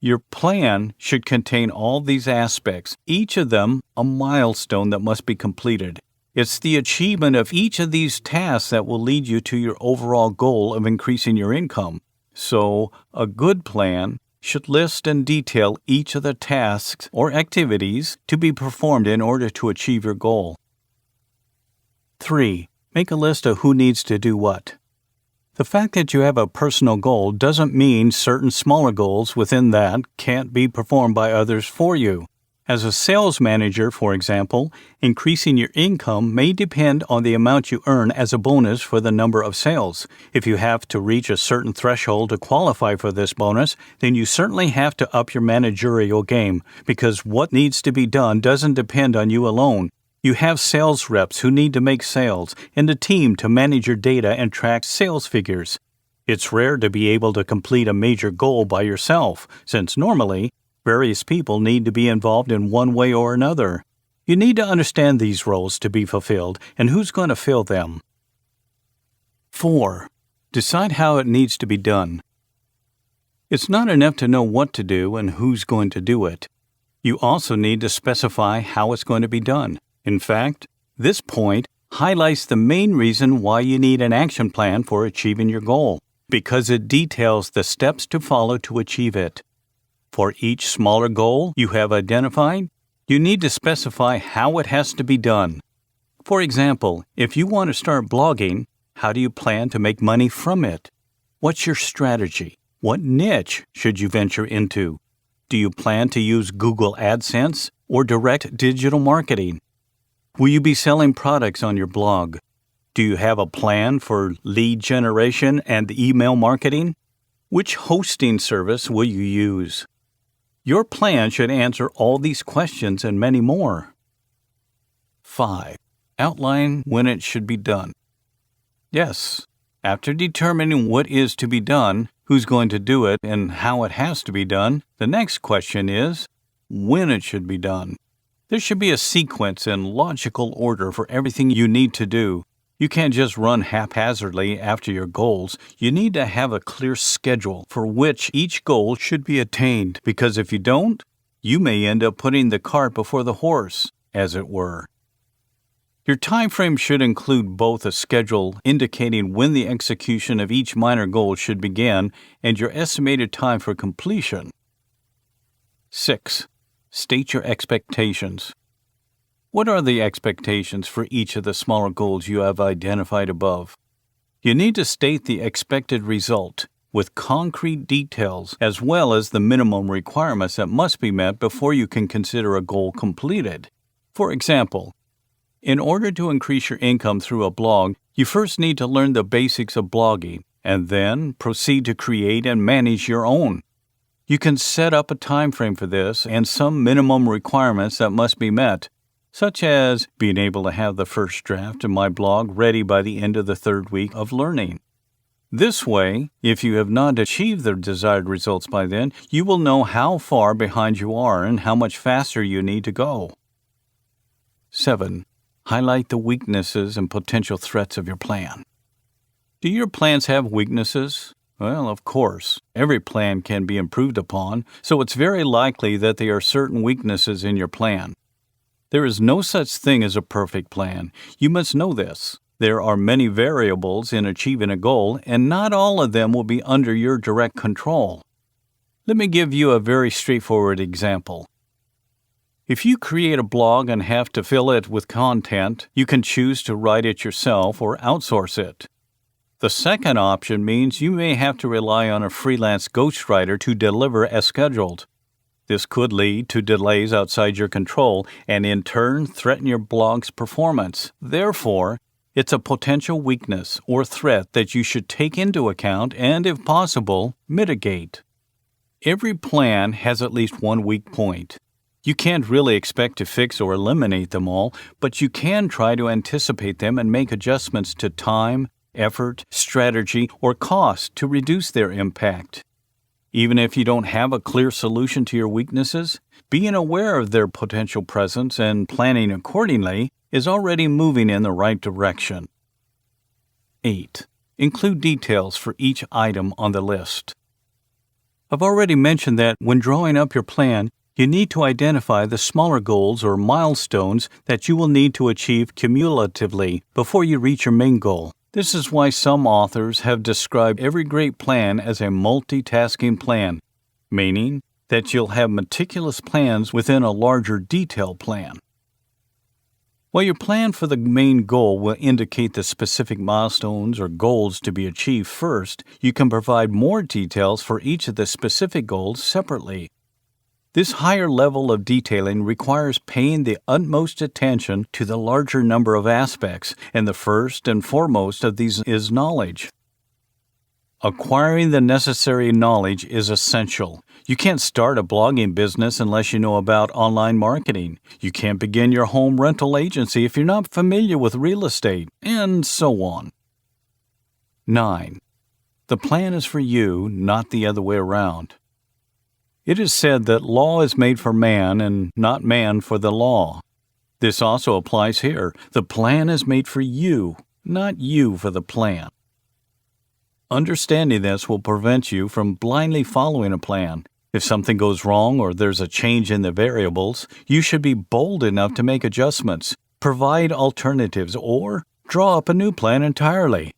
Your plan should contain all these aspects, each of them a milestone that must be completed. It's the achievement of each of these tasks that will lead you to your overall goal of increasing your income. So, a good plan should list and detail each of the tasks or activities to be performed in order to achieve your goal. 3. Make a list of who needs to do what. The fact that you have a personal goal doesn't mean certain smaller goals within that can't be performed by others for you. As a sales manager, for example, increasing your income may depend on the amount you earn as a bonus for the number of sales. If you have to reach a certain threshold to qualify for this bonus, then you certainly have to up your managerial game, because what needs to be done doesn't depend on you alone. You have sales reps who need to make sales, and a team to manage your data and track sales figures. It's rare to be able to complete a major goal by yourself, since normally, various people need to be involved in one way or another. You need to understand these roles to be fulfilled and who's going to fill them. 4. Decide how it needs to be done. It's not enough to know what to do and who's going to do it. You also need to specify how it's going to be done. In fact, this point highlights the main reason why you need an action plan for achieving your goal, because it details the steps to follow to achieve it. For each smaller goal you have identified, you need to specify how it has to be done. For example, if you want to start blogging, how do you plan to make money from it? What's your strategy? What niche should you venture into? Do you plan to use Google AdSense or direct digital marketing? Will you be selling products on your blog? Do you have a plan for lead generation and email marketing? Which hosting service will you use? Your plan should answer all these questions and many more. 5. Outline when it should be done. Yes, after determining what is to be done, who's going to do it, and how it has to be done, the next question is when it should be done. There should be a sequence and logical order for everything you need to do. You can't just run haphazardly after your goals. You need to have a clear schedule for which each goal should be attained, because if you don't, you may end up putting the cart before the horse, as it were. Your time frame should include both a schedule indicating when the execution of each minor goal should begin and your estimated time for completion. 6. State your expectations. What are the expectations for each of the smaller goals you have identified above? You need to state the expected result with concrete details as well as the minimum requirements that must be met before you can consider a goal completed. For example, in order to increase your income through a blog, you first need to learn the basics of blogging and then proceed to create and manage your own. You can set up a time frame for this and some minimum requirements that must be met, such as being able to have the first draft of my blog ready by the end of the 3rd week of learning. This way, if you have not achieved the desired results by then, you will know how far behind you are and how much faster you need to go. 7. Highlight the weaknesses and potential threats of your plan. Do your plans have weaknesses? Well, of course, every plan can be improved upon, so it's very likely that there are certain weaknesses in your plan. There is no such thing as a perfect plan. You must know this. There are many variables in achieving a goal, and not all of them will be under your direct control. Let me give you a very straightforward example. If you create a blog and have to fill it with content, you can choose to write it yourself or outsource it. The second option means you may have to rely on a freelance ghostwriter to deliver as scheduled. This could lead to delays outside your control and in turn threaten your blog's performance. Therefore, it's a potential weakness or threat that you should take into account and, if possible, mitigate. Every plan has at least one weak point. You can't really expect to fix or eliminate them all, but you can try to anticipate them and make adjustments to time, effort, strategy, or cost to reduce their impact. Even if you don't have a clear solution to your weaknesses, being aware of their potential presence and planning accordingly is already moving in the right direction. 8. Include details for each item on the list. I've already mentioned that when drawing up your plan, you need to identify the smaller goals or milestones that you will need to achieve cumulatively before you reach your main goal. This is why some authors have described every great plan as a multitasking plan, meaning that you'll have meticulous plans within a larger detailed plan. While your plan for the main goal will indicate the specific milestones or goals to be achieved first, you can provide more details for each of the specific goals separately. This higher level of detailing requires paying the utmost attention to the larger number of aspects, and the first and foremost of these is knowledge. Acquiring the necessary knowledge is essential. You can't start a blogging business unless you know about online marketing. You can't begin your home rental agency if you're not familiar with real estate, and so on. 9. The plan is for you, not the other way around. It is said that law is made for man and not man for the law. This also applies here. The plan is made for you, not you for the plan. Understanding this will prevent you from blindly following a plan. If something goes wrong or there's a change in the variables, you should be bold enough to make adjustments, provide alternatives, or draw up a new plan entirely.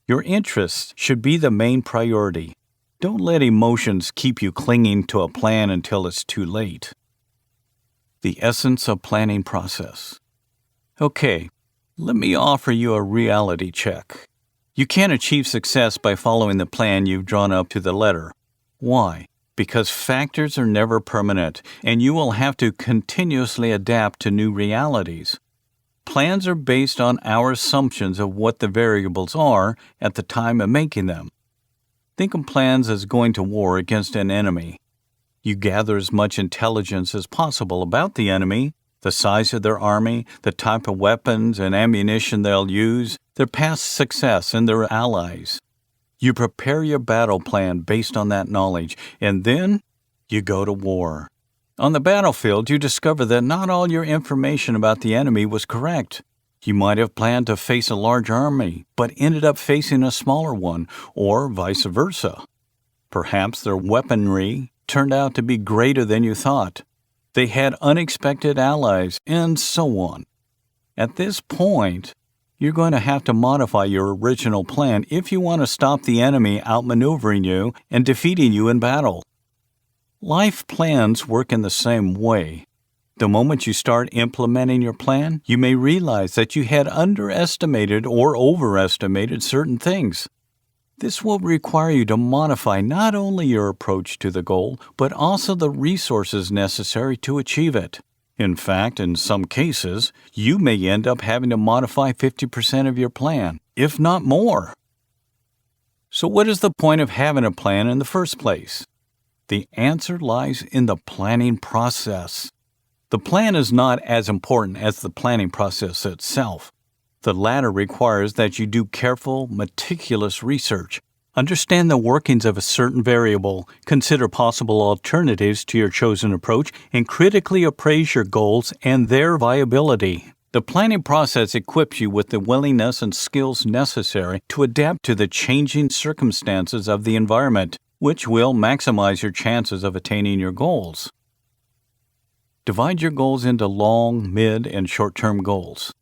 Your interests should be the main priority. Don't let emotions keep you clinging to a plan until it's too late. The essence of planning process. Okay, let me offer you a reality check. You can't achieve success by following the plan you've drawn up to the letter. Why? Because factors are never permanent, and you will have to continuously adapt to new realities. Plans are based on our assumptions of what the variables are at the time of making them. Think of plans as going to war against an enemy. You gather as much intelligence as possible about the enemy, the size of their army, the type of weapons and ammunition they'll use, their past success, and their allies. You prepare your battle plan based on that knowledge, and then you go to war. On the battlefield, you discover that not all your information about the enemy was correct. You might have planned to face a large army, but ended up facing a smaller one, or vice versa. Perhaps their weaponry turned out to be greater than you thought. They had unexpected allies, and so on. At this point, you're going to have to modify your original plan if you want to stop the enemy outmaneuvering you and defeating you in battle. Life plans work in the same way. The moment you start implementing your plan, you may realize that you had underestimated or overestimated certain things. This will require you to modify not only your approach to the goal, but also the resources necessary to achieve it. In fact, in some cases, you may end up having to modify 50% of your plan, if not more. So what is the point of having a plan in the first place? The answer lies in the planning process. The plan is not as important as the planning process itself. The latter requires that you do careful, meticulous research, understand the workings of a certain variable, consider possible alternatives to your chosen approach, and critically appraise your goals and their viability. The planning process equips you with the willingness and skills necessary to adapt to the changing circumstances of the environment, which will maximize your chances of attaining your goals. Divide your goals into long, mid, and short-term goals.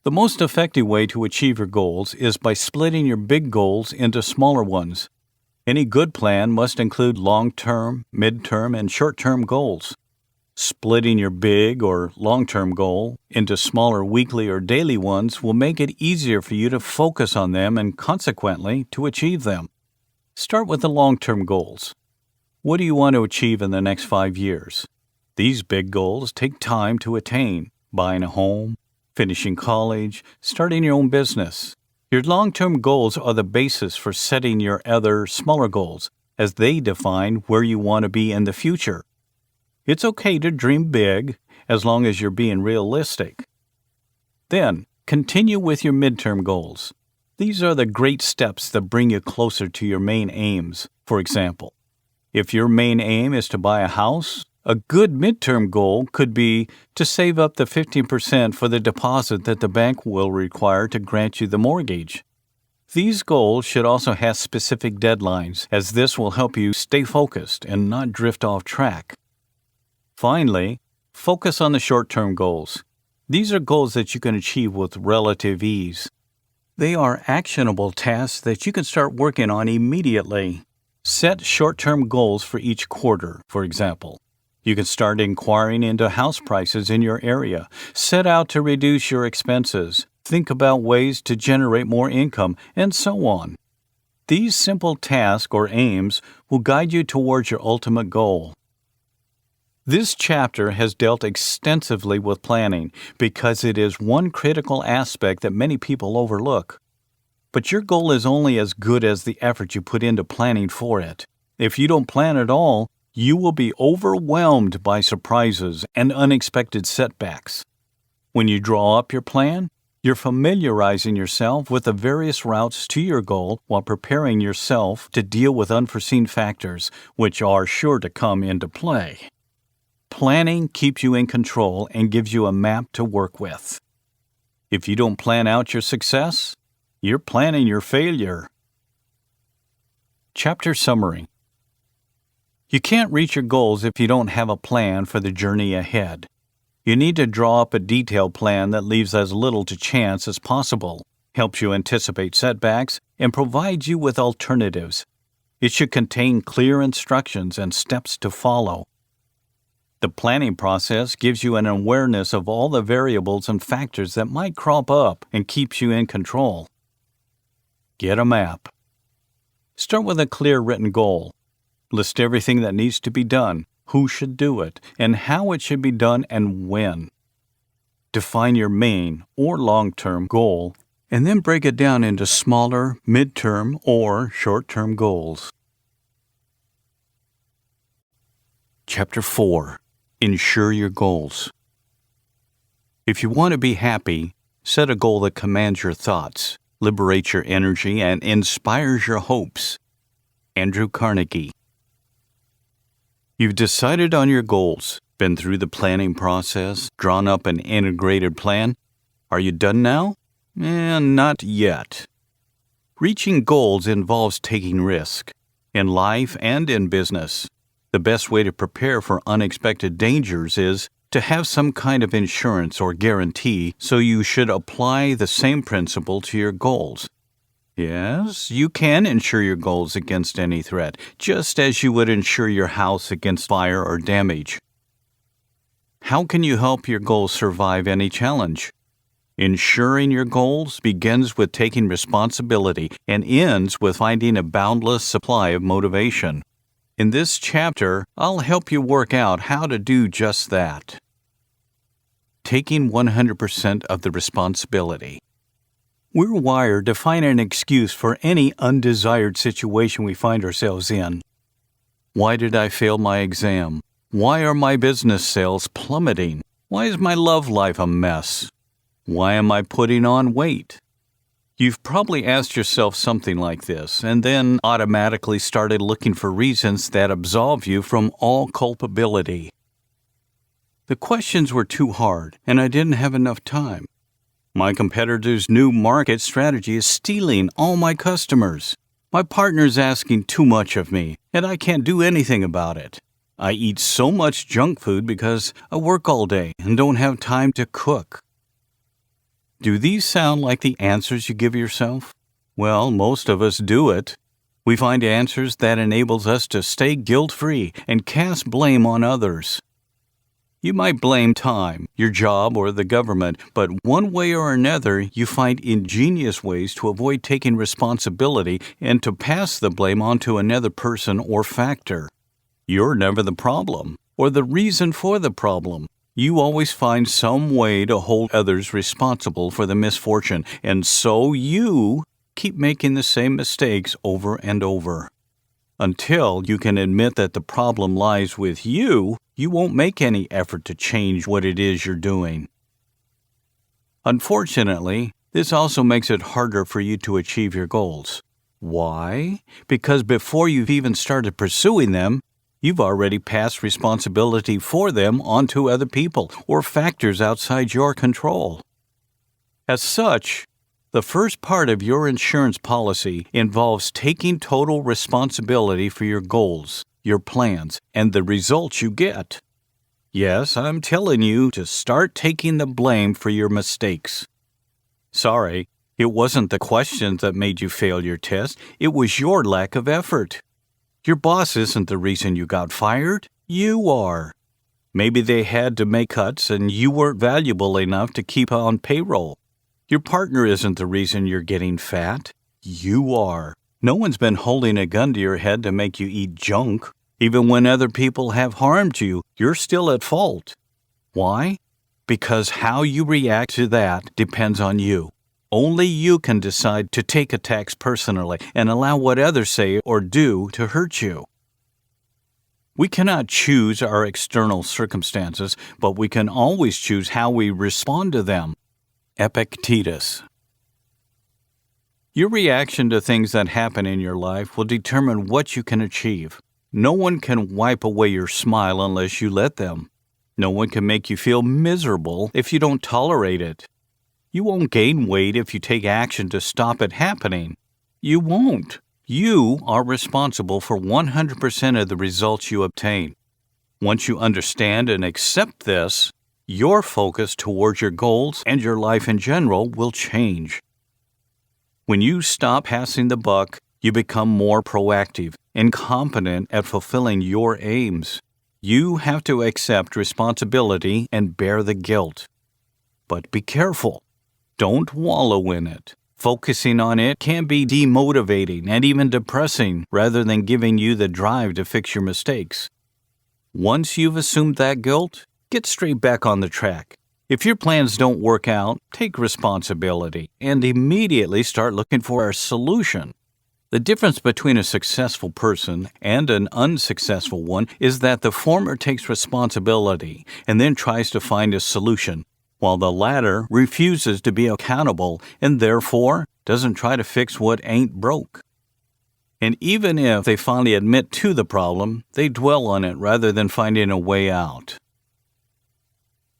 The most effective way to achieve your goals is by splitting your big goals into smaller ones. Any good plan must include long-term, mid-term, and short-term goals. Splitting your big or long-term goal into smaller weekly or daily ones will make it easier for you to focus on them and consequently to achieve them. Start with the long-term goals. What do you want to achieve in the next 5 years? These big goals take time to attain: buying a home, finishing college, starting your own business. Your long-term goals are the basis for setting your other smaller goals, as they define where you want to be in the future. It's okay to dream big, as long as you're being realistic. Then, continue with your midterm goals. These are the great steps that bring you closer to your main aims. For example, if your main aim is to buy a house, a good midterm goal could be to save up the 15% for the deposit that the bank will require to grant you the mortgage. These goals should also have specific deadlines, as this will help you stay focused and not drift off track. Finally, focus on the short-term goals. These are goals that you can achieve with relative ease. They are actionable tasks that you can start working on immediately. Set short-term goals for each quarter, for example. You can start inquiring into house prices in your area. Set out to reduce your expenses. Think about ways to generate more income, and so on. These simple tasks or aims will guide you towards your ultimate goal. This chapter has dealt extensively with planning because it is one critical aspect that many people overlook. But your goal is only as good as the effort you put into planning for it. If you don't plan at all, you will be overwhelmed by surprises and unexpected setbacks. When you draw up your plan, you're familiarizing yourself with the various routes to your goal while preparing yourself to deal with unforeseen factors, which are sure to come into play. Planning keeps you in control and gives you a map to work with. If you don't plan out your success, you're planning your failure. Chapter Summary. You can't reach your goals if you don't have a plan for the journey ahead. You need to draw up a detailed plan that leaves as little to chance as possible, helps you anticipate setbacks, and provides you with alternatives. It should contain clear instructions and steps to follow. The planning process gives you an awareness of all the variables and factors that might crop up and keeps you in control. Get a map. Start with a clear written goal. List everything that needs to be done, who should do it, and how it should be done and when. Define your main or long-term goal, and then break it down into smaller, mid-term, or short-term goals. Chapter 4. Ensure your goals. If you want to be happy, set a goal that commands your thoughts, liberates your energy, and inspires your hopes. Andrew Carnegie. You've decided on your goals, been through the planning process, drawn up an integrated plan. Are you done now? Not yet. Reaching goals involves taking risk, in life and in business. The best way to prepare for unexpected dangers is to have some kind of insurance or guarantee, so you should apply the same principle to your goals. Yes, you can insure your goals against any threat, just as you would insure your house against fire or damage. How can you help your goals survive any challenge? Ensuring your goals begins with taking responsibility and ends with finding a boundless supply of motivation. In this chapter, I'll help you work out how to do just that. Taking 100% of the responsibility. We're wired to find an excuse for any undesired situation we find ourselves in. Why did I fail my exam? Why are my business sales plummeting? Why is my love life a mess? Why am I putting on weight? You've probably asked yourself something like this, and then automatically started looking for reasons that absolve you from all culpability. The questions were too hard, and I didn't have enough time. My competitor's new market strategy is stealing all my customers. My partner's asking too much of me, and I can't do anything about it. I eat so much junk food because I work all day and don't have time to cook. Do these sound like the answers you give yourself? Well, most of us do it. We find answers that enables us to stay guilt-free and cast blame on others. You might blame time, your job, or the government, but one way or another, you find ingenious ways to avoid taking responsibility and to pass the blame on to another person or factor. You're never the problem, or the reason for the problem. You always find some way to hold others responsible for the misfortune, and so you keep making the same mistakes over and over. Until you can admit that the problem lies with you, you won't make any effort to change what it is you're doing. Unfortunately, this also makes it harder for you to achieve your goals. Why? Because before you've even started pursuing them, you've already passed responsibility for them onto other people or factors outside your control. As such, the first part of your insurance policy involves taking total responsibility for your goals, your plans, and the results you get. Yes, I'm telling you to start taking the blame for your mistakes. Sorry, it wasn't the questions that made you fail your test. It was your lack of effort. Your boss isn't the reason you got fired. You are. Maybe they had to make cuts and you weren't valuable enough to keep on payroll. Your partner isn't the reason you're getting fat. You are. No one's been holding a gun to your head to make you eat junk. Even when other people have harmed you, you're still at fault. Why? Because how you react to that depends on you. Only you can decide to take attacks personally and allow what others say or do to hurt you. We cannot choose our external circumstances, but we can always choose how we respond to them. Epictetus. Your reaction to things that happen in your life will determine what you can achieve. No one can wipe away your smile unless you let them. No one can make you feel miserable if you don't tolerate it. You won't gain weight if you take action to stop it happening. You won't. You are responsible for 100% of the results you obtain. Once you understand and accept this, your focus towards your goals and your life in general will change. When you stop passing the buck, you become more proactive and competent at fulfilling your aims. You have to accept responsibility and bear the guilt. But be careful. Don't wallow in it. Focusing on it can be demotivating and even depressing rather than giving you the drive to fix your mistakes. Once you've assumed that guilt, get straight back on the track. If your plans don't work out, take responsibility and immediately start looking for a solution. The difference between a successful person and an unsuccessful one is that the former takes responsibility and then tries to find a solution, while the latter refuses to be accountable and therefore doesn't try to fix what ain't broke. And even if they finally admit to the problem, they dwell on it rather than finding a way out.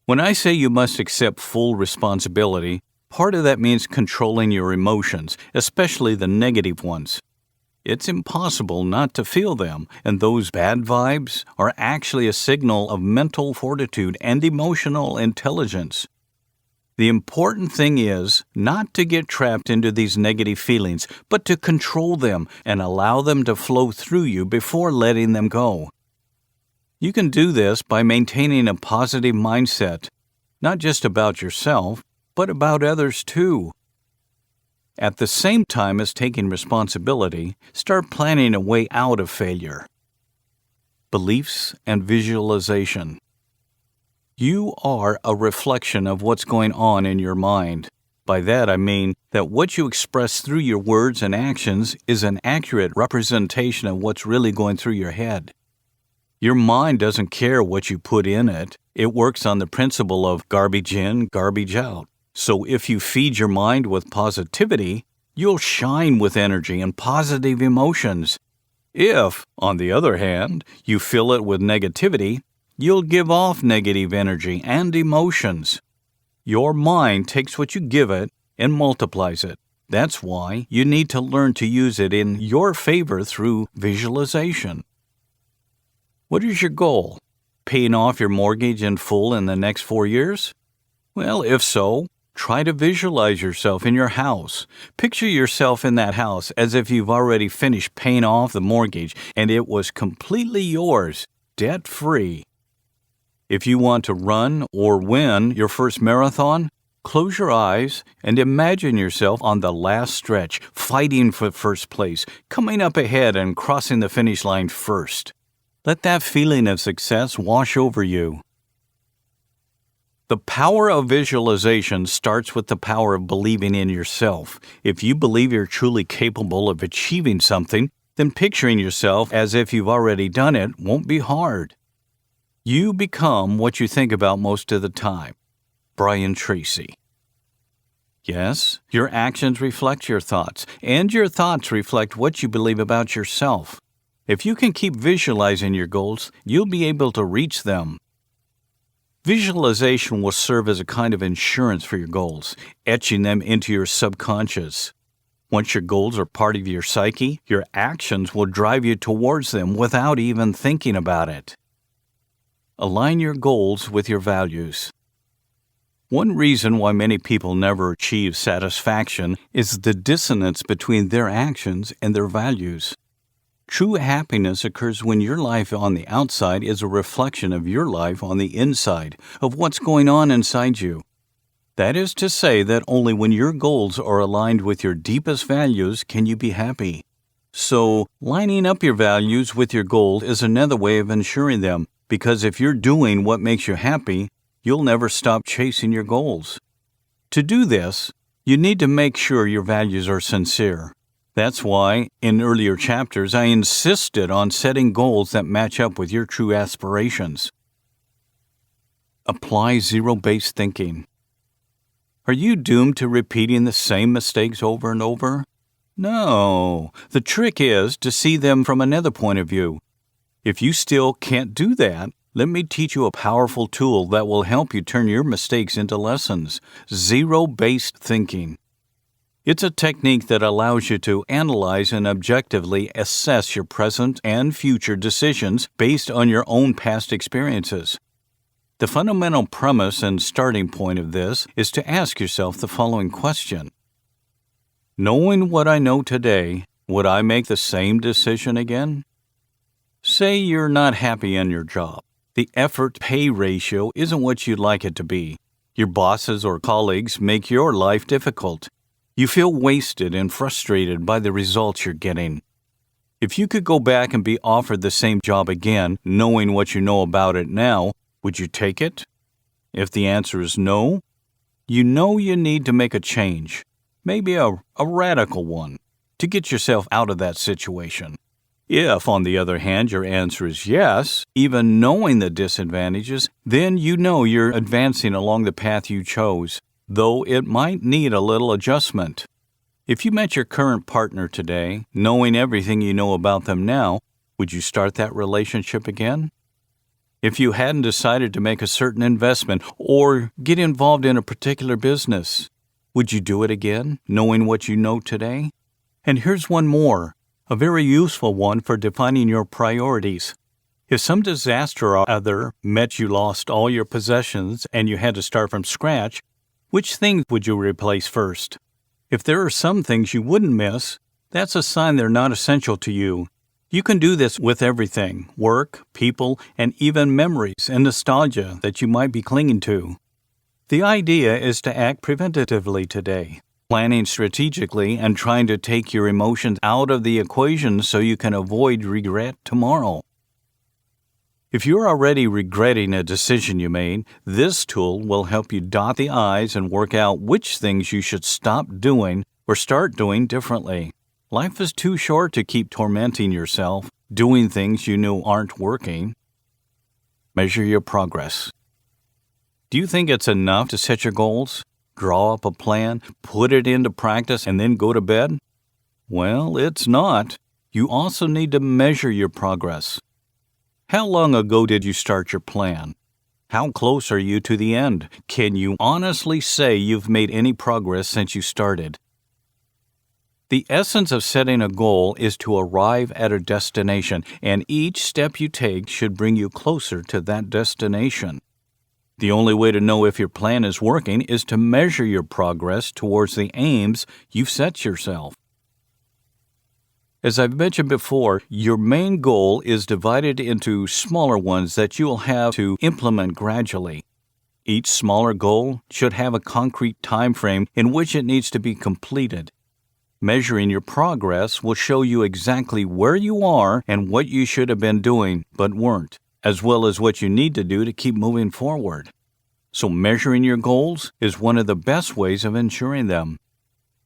When I say you must accept full responsibility, part of that means controlling your emotions, especially the negative ones. It's impossible not to feel them, and those bad vibes are actually a signal of mental fortitude and emotional intelligence. The important thing is not to get trapped into these negative feelings, but to control them and allow them to flow through you before letting them go. You can do this by maintaining a positive mindset, not just about yourself, but about others too. At the same time as taking responsibility, start planning a way out of failure. Beliefs and visualization. You are a reflection of what's going on in your mind. By that I mean that what you express through your words and actions is an accurate representation of what's really going through your head. Your mind doesn't care what you put in it. It works on the principle of garbage in, garbage out. So if you feed your mind with positivity, you'll shine with energy and positive emotions. If, on the other hand, you fill it with negativity, You'll give off negative energy and emotions. Your mind takes what you give it and multiplies it. That's why you need to learn to use it in your favor through visualization. What is your goal? Paying off your mortgage in full in the next 4 years? Well, if so, try to visualize yourself in your house. Picture yourself in that house as if you've already finished paying off the mortgage and it was completely yours, debt-free. If you want to run or win your first marathon, close your eyes and imagine yourself on the last stretch, fighting for first place, coming up ahead and crossing the finish line first. Let that feeling of success wash over you. The power of visualization starts with the power of believing in yourself. If you believe you're truly capable of achieving something, then picturing yourself as if you've already done it won't be hard. You become what you think about most of the time. Brian Tracy. Yes, your actions reflect your thoughts, and your thoughts reflect what you believe about yourself. If you can keep visualizing your goals, you'll be able to reach them. Visualization will serve as a kind of insurance for your goals, etching them into your subconscious. Once your goals are part of your psyche, your actions will drive you towards them without even thinking about it. Align your goals with your values. One reason why many people never achieve satisfaction is the dissonance between their actions and their values. True happiness occurs when your life on the outside is a reflection of your life on the inside, of what's going on inside you. That is to say that only when your goals are aligned with your deepest values can you be happy. So, lining up your values with your goal is another way of ensuring them, because if you're doing what makes you happy, you'll never stop chasing your goals. To do this, you need to make sure your values are sincere. That's why, in earlier chapters, I insisted on setting goals that match up with your true aspirations. Apply zero-based thinking. Are you doomed to repeating the same mistakes over and over? No. The trick is to see them from another point of view. If you still can't do that, let me teach you a powerful tool that will help you turn your mistakes into lessons. Zero-based thinking. It's a technique that allows you to analyze and objectively assess your present and future decisions based on your own past experiences. The fundamental premise and starting point of this is to ask yourself the following question. Knowing what I know today, would I make the same decision again? Say you're not happy in your job. The effort-pay ratio isn't what you'd like it to be. Your bosses or colleagues make your life difficult. You feel wasted and frustrated by the results you're getting. If you could go back and be offered the same job again, knowing what you know about it now, would you take it? If the answer is no, you know you need to make a change, maybe a radical one, to get yourself out of that situation. If, on the other hand, your answer is yes, even knowing the disadvantages, then you know you're advancing along the path you chose, though it might need a little adjustment. If you met your current partner today, knowing everything you know about them now, would you start that relationship again? If you hadn't decided to make a certain investment or get involved in a particular business, would you do it again, knowing what you know today? And here's one more, a very useful one for defining your priorities. If some disaster or other meant you lost all your possessions and you had to start from scratch, which things would you replace first? If there are some things you wouldn't miss, that's a sign they're not essential to you. You can do this with everything, work, people, and even memories and nostalgia that you might be clinging to. The idea is to act preventatively today, planning strategically and trying to take your emotions out of the equation so you can avoid regret tomorrow. If you're already regretting a decision you made, this tool will help you dot the I's and work out which things you should stop doing or start doing differently. Life is too short to keep tormenting yourself, doing things you know aren't working. Measure your progress. Do you think it's enough to set your goals, draw up a plan, put it into practice, and then go to bed? Well, it's not. You also need to measure your progress. How long ago did you start your plan? How close are you to the end? Can you honestly say you've made any progress since you started? The essence of setting a goal is to arrive at a destination, and each step you take should bring you closer to that destination. The only way to know if your plan is working is to measure your progress towards the aims you've set yourself. As I've mentioned before, your main goal is divided into smaller ones that you'll have to implement gradually. Each smaller goal should have a concrete time frame in which it needs to be completed. Measuring your progress will show you exactly where you are and what you should have been doing but weren't, as well as what you need to do to keep moving forward. So measuring your goals is one of the best ways of ensuring them.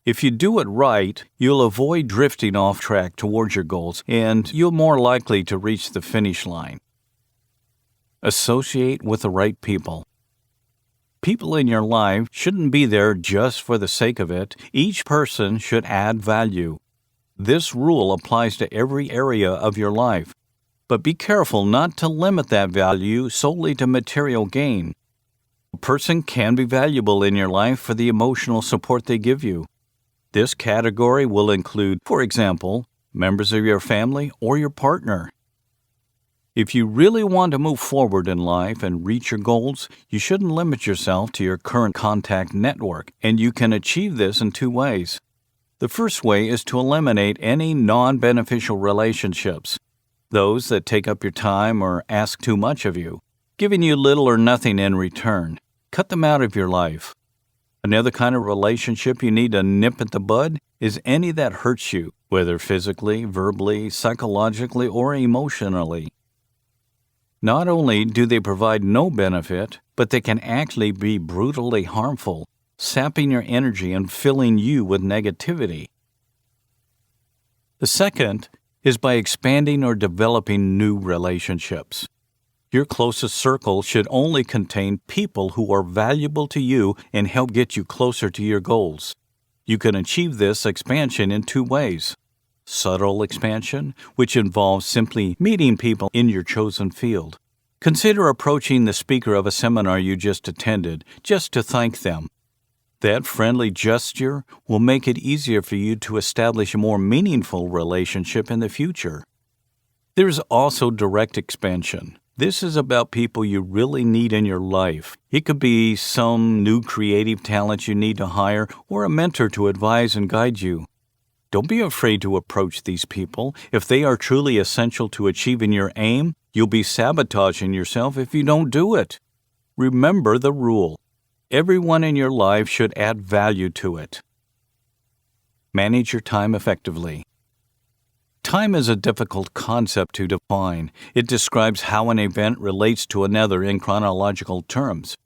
If you do it right, you'll avoid drifting off track towards your goals, and you're more likely to reach the finish line. Associate with the right people. People in your life shouldn't be there just for the sake of it. Each person should add value. This rule applies to every area of your life. But be careful not to limit that value solely to material gain. A person can be valuable in your life for the emotional support they give you. This category will include, for example, members of your family or your partner. If you really want to move forward in life and reach your goals, you shouldn't limit yourself to your current contact network, and you can achieve this in two ways. The first way is to eliminate any non-beneficial relationships, those that take up your time or ask too much of you, giving you little or nothing in return. Cut them out of your life. Another kind of relationship you need to nip at the bud is any that hurts you, whether physically, verbally, psychologically, or emotionally. Not only do they provide no benefit, but they can actually be brutally harmful, sapping your energy and filling you with negativity. The second is by expanding or developing new relationships. Your closest circle should only contain people who are valuable to you and help get you closer to your goals. You can achieve this expansion in two ways. Subtle expansion, which involves simply meeting people in your chosen field. Consider approaching the speaker of a seminar you just attended just to thank them. That friendly gesture will make it easier for you to establish a more meaningful relationship in the future. There's also direct expansion. This is about people you really need in your life. It could be some new creative talent you need to hire or a mentor to advise and guide you. Don't be afraid to approach these people. If they are truly essential to achieving your aim, you'll be sabotaging yourself if you don't do it. Remember the rule. Everyone in your life should add value to it. Manage your time effectively. Time is a difficult concept to define. It describes how an event relates to another in chronological terms.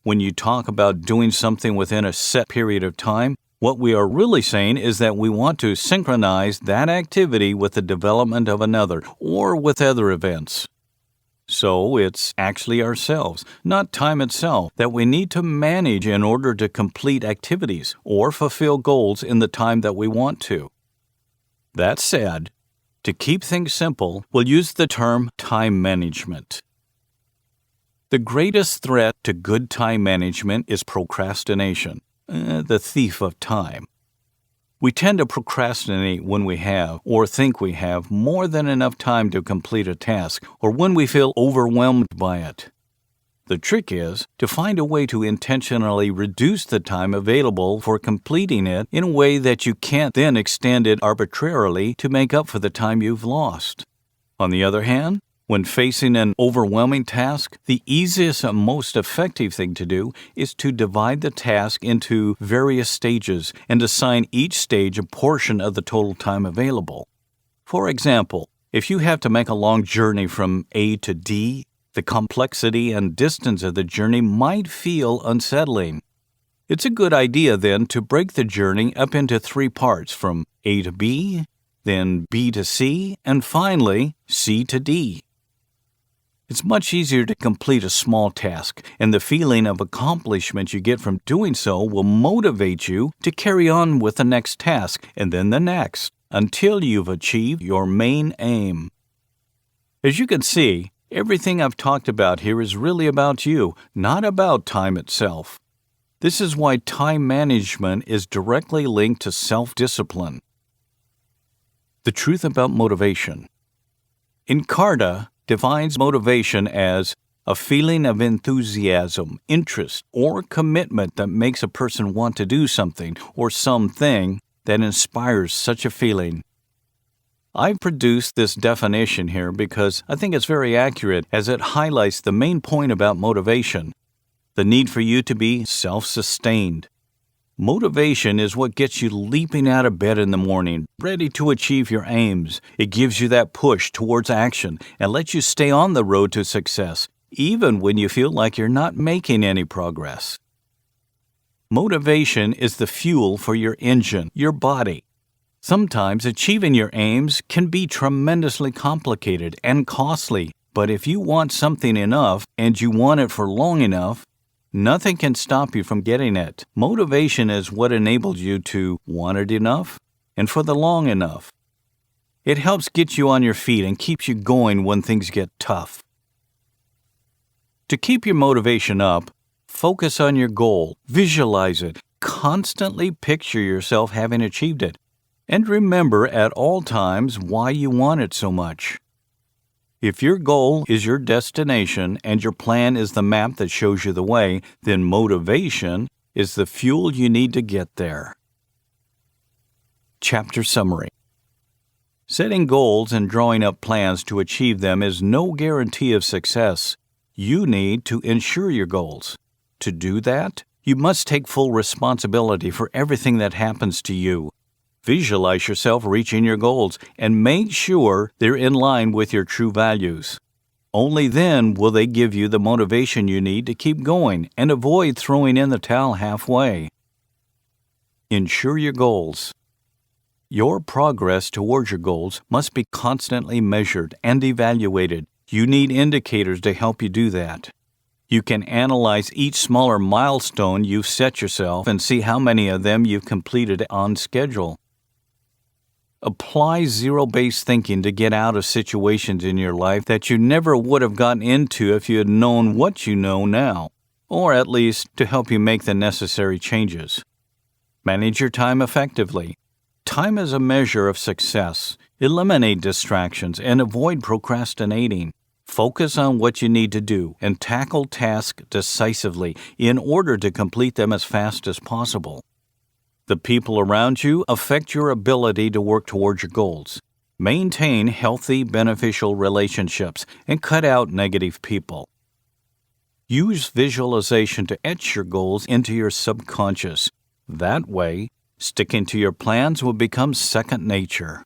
When you talk about doing something within a set period of time, what we are really saying is that we want to synchronize that activity with the development of another or with other events. So it's actually ourselves, not time itself, that we need to manage in order to complete activities or fulfill goals in the time that we want to. That said, to keep things simple, we'll use the term time management. The greatest threat to good time management is procrastination. The thief of time. We tend to procrastinate when we have, or think we have, more than enough time to complete a task, or when we feel overwhelmed by it. The trick is to find a way to intentionally reduce the time available for completing it in a way that you can't then extend it arbitrarily to make up for the time you've lost. On the other hand, when facing an overwhelming task, the easiest and most effective thing to do is to divide the task into various stages and assign each stage a portion of the total time available. For example, if you have to make a long journey from A to D, the complexity and distance of the journey might feel unsettling. It's a good idea then to break the journey up into 3 parts, from A to B, then B to C, and finally C to D. It's much easier to complete a small task, and the feeling of accomplishment you get from doing so will motivate you to carry on with the next task and then the next, until you've achieved your main aim. As you can see, Everything I've talked about here is really about you, not about time itself. This is why time management is directly linked to self-discipline. The truth about motivation. Encarta defines motivation as a feeling of enthusiasm, interest, or commitment that makes a person want to do something or something that inspires such a feeling. I've produced this definition here because I think it's very accurate as it highlights the main point about motivation, the need for you to be self-sustained. Motivation is what gets you leaping out of bed in the morning, ready to achieve your aims. It gives you that push towards action and lets you stay on the road to success, even when you feel like you're not making any progress. Motivation is the fuel for your engine, your body. Sometimes achieving your aims can be tremendously complicated and costly, but if you want something enough and you want it for long enough, nothing can stop you from getting it. Motivation is what enables you to want it enough and for the long enough. It helps get you on your feet and keeps you going when things get tough. To keep your motivation up, focus on your goal, visualize it, constantly picture yourself having achieved it, and remember at all times why you want it so much. If your goal is your destination and your plan is the map that shows you the way, then motivation is the fuel you need to get there. Chapter Summary. Setting goals and drawing up plans to achieve them is no guarantee of success. You need to ensure your goals. To do that, you must take full responsibility for everything that happens to you. Visualize yourself reaching your goals and make sure they're in line with your true values. Only then will they give you the motivation you need to keep going and avoid throwing in the towel halfway. Ensure your goals. Your progress towards your goals must be constantly measured and evaluated. You need indicators to help you do that. You can analyze each smaller milestone you've set yourself and see how many of them you've completed on schedule. Apply zero-based thinking to get out of situations in your life that you never would have gotten into if you had known what you know now, or at least to help you make the necessary changes. Manage your time effectively. Time is a measure of success. Eliminate distractions and avoid procrastinating. Focus on what you need to do and tackle tasks decisively in order to complete them as fast as possible. The people around you affect your ability to work towards your goals. Maintain healthy, beneficial relationships and cut out negative people. Use visualization to etch your goals into your subconscious. That way, sticking to your plans will become second nature.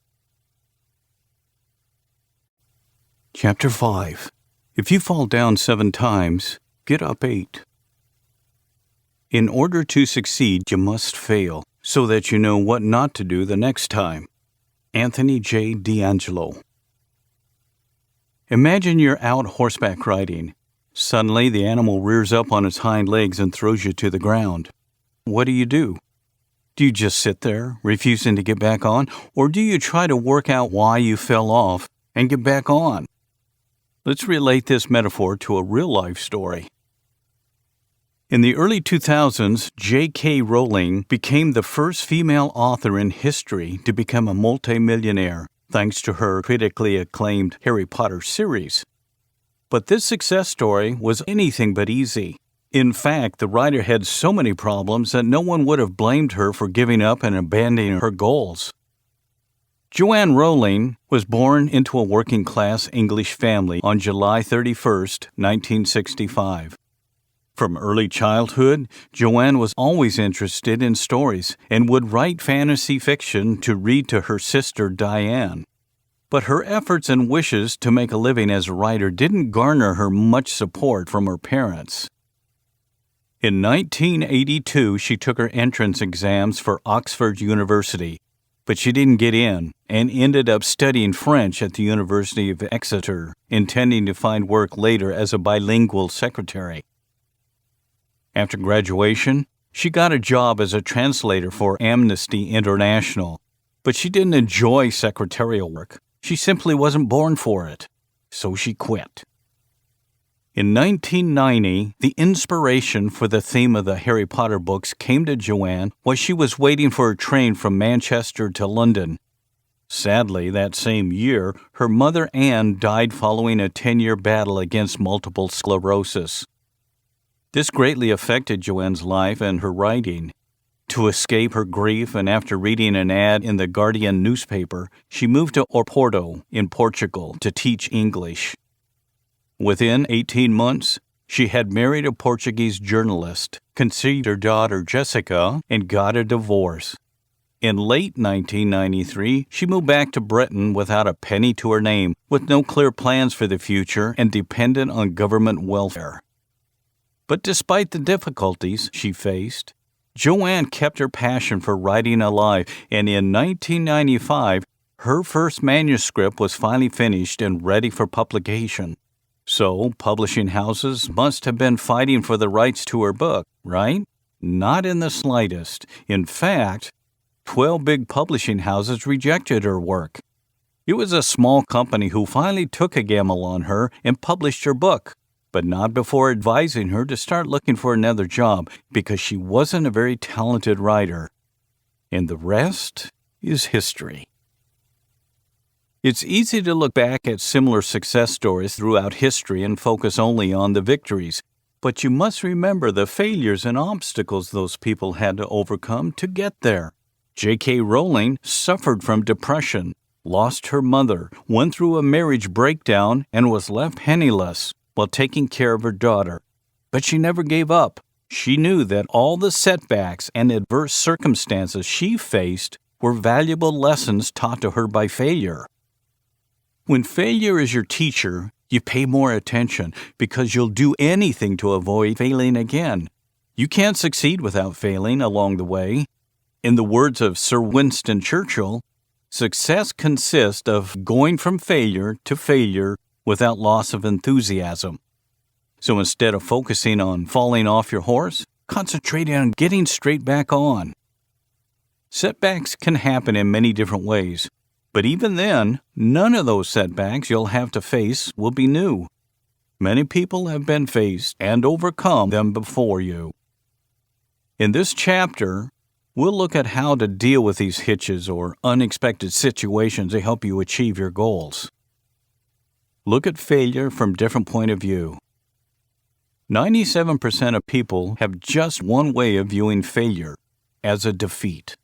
Chapter 5. If you fall down 7 times, get up 8. In order to succeed, you must fail, so that you know what not to do the next time. Anthony J. D'Angelo. Imagine you're out horseback riding. Suddenly, the animal rears up on its hind legs and throws you to the ground. What do? Do you just sit there, refusing to get back on, or do you try to work out why you fell off and get back on? Let's relate this metaphor to a real-life story. In the early 2000s, J.K. Rowling became the first female author in history to become a multimillionaire, thanks to her critically acclaimed Harry Potter series. But this success story was anything but easy. In fact, the writer had so many problems that no one would have blamed her for giving up and abandoning her goals. Joanne Rowling was born into a working-class English family on July 31, 1965. From early childhood, Joanne was always interested in stories and would write fantasy fiction to read to her sister Diane. But her efforts and wishes to make a living as a writer didn't garner her much support from her parents. In 1982, she took her entrance exams for Oxford University, but she didn't get in and ended up studying French at the University of Exeter, intending to find work later as a bilingual secretary. After graduation, she got a job as a translator for Amnesty International, but she didn't enjoy secretarial work. She simply wasn't born for it, so she quit. In 1990, the inspiration for the theme of the Harry Potter books came to Joanne while she was waiting for a train from Manchester to London. Sadly, that same year, her mother Anne died following a 10-year battle against multiple sclerosis. This greatly affected Joanne's life and her writing. To escape her grief and after reading an ad in the Guardian newspaper, she moved to Oporto in Portugal to teach English. Within 18 months, she had married a Portuguese journalist, conceived her daughter Jessica, and got a divorce. In late 1993, she moved back to Britain without a penny to her name, with no clear plans for the future and dependent on government welfare. But despite the difficulties she faced, Joanne kept her passion for writing alive, and in 1995, her first manuscript was finally finished and ready for publication. So, publishing houses must have been fighting for the rights to her book, right? Not in the slightest. In fact, 12 big publishing houses rejected her work. It was a small company who finally took a gamble on her and published her book, but not before advising her to start looking for another job because she wasn't a very talented writer. And the rest is history. It's easy to look back at similar success stories throughout history and focus only on the victories, but you must remember the failures and obstacles those people had to overcome to get there. J.K. Rowling suffered from depression, lost her mother, went through a marriage breakdown, and was left penniless while taking care of her daughter. But she never gave up. She knew that all the setbacks and adverse circumstances she faced were valuable lessons taught to her by failure. When failure is your teacher, you pay more attention because you'll do anything to avoid failing again. You can't succeed without failing along the way. In the words of Sir Winston Churchill, success consists of going from failure to failure without loss of enthusiasm. So instead of focusing on falling off your horse, concentrate on getting straight back on. Setbacks can happen in many different ways, but even then, none of those setbacks you'll have to face will be new. Many people have been faced and overcome them before you. In this chapter, we'll look at how to deal with these hitches or unexpected situations to help you achieve your goals. Look at failure from a different point of view. 97% of people have just one way of viewing failure, as a defeat.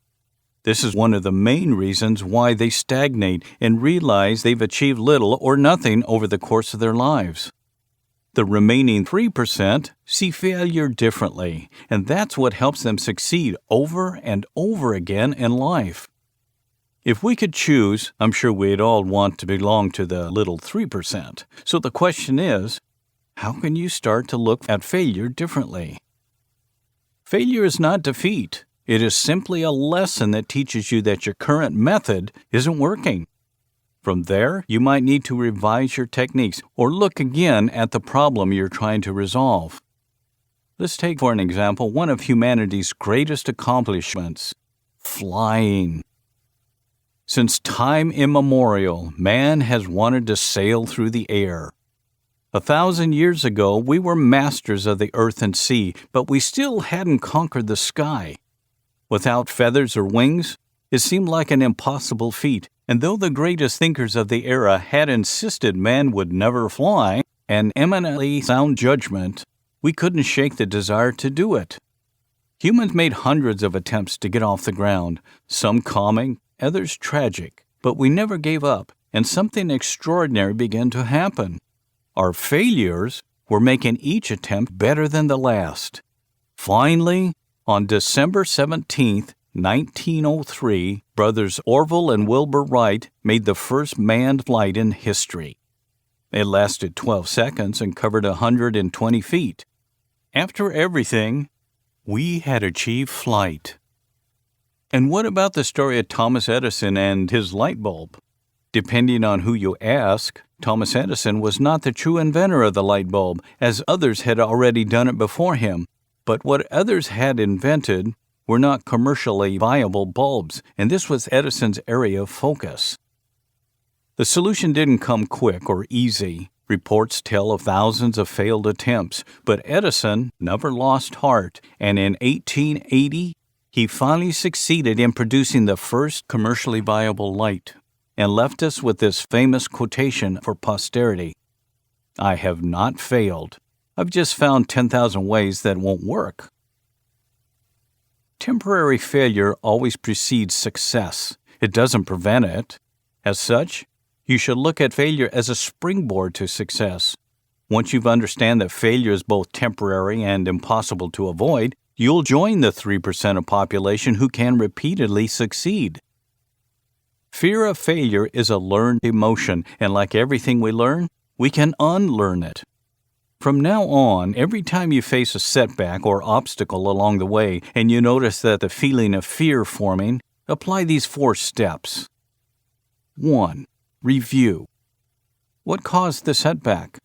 This is one of the main reasons why they stagnate and realize they've achieved little or nothing over the course of their lives. The remaining 3% see failure differently, and that's what helps them succeed over and over again in life. If we could choose, I'm sure we'd all want to belong to the little 3%. So the question is, how can you start to look at failure differently? Failure is not defeat. It is simply a lesson that teaches you that your current method isn't working. From there, you might need to revise your techniques or look again at the problem you're trying to resolve. Let's take, for an example, one of humanity's greatest accomplishments, flying. Since time immemorial, man has wanted to sail through the air. 1,000 years ago, we were masters of the earth and sea, but we still hadn't conquered the sky. Without feathers or wings, it seemed like an impossible feat, and though the greatest thinkers of the era had insisted man would never fly, an eminently sound judgment, we couldn't shake the desire to do it. Humans made hundreds of attempts to get off the ground, some comic, others tragic, but we never gave up, and something extraordinary began to happen. Our failures were making each attempt better than the last. Finally, on December 17, 1903, brothers Orville and Wilbur Wright made the first manned flight in history. It lasted 12 seconds and covered 120 feet. After everything, we had achieved flight. And what about the story of Thomas Edison and his light bulb? Depending on who you ask, Thomas Edison was not the true inventor of the light bulb, as others had already done it before him. But what others had invented were not commercially viable bulbs, and this was Edison's area of focus. The solution didn't come quick or easy. Reports tell of thousands of failed attempts, but Edison never lost heart, and in 1880, he finally succeeded in producing the first commercially viable light, and left us with this famous quotation for posterity: "I have not failed. I've just found 10,000 ways that won't work." Temporary failure always precedes success. It doesn't prevent it. As such, you should look at failure as a springboard to success. Once you understand that failure is both temporary and impossible to avoid, you'll join the 3% of population who can repeatedly succeed. Fear of failure is a learned emotion, and like everything we learn, we can unlearn it. From now on, every time you face a setback or obstacle along the way and you notice that the feeling of fear forming, apply these 4 steps. 1. Review. What caused the setback?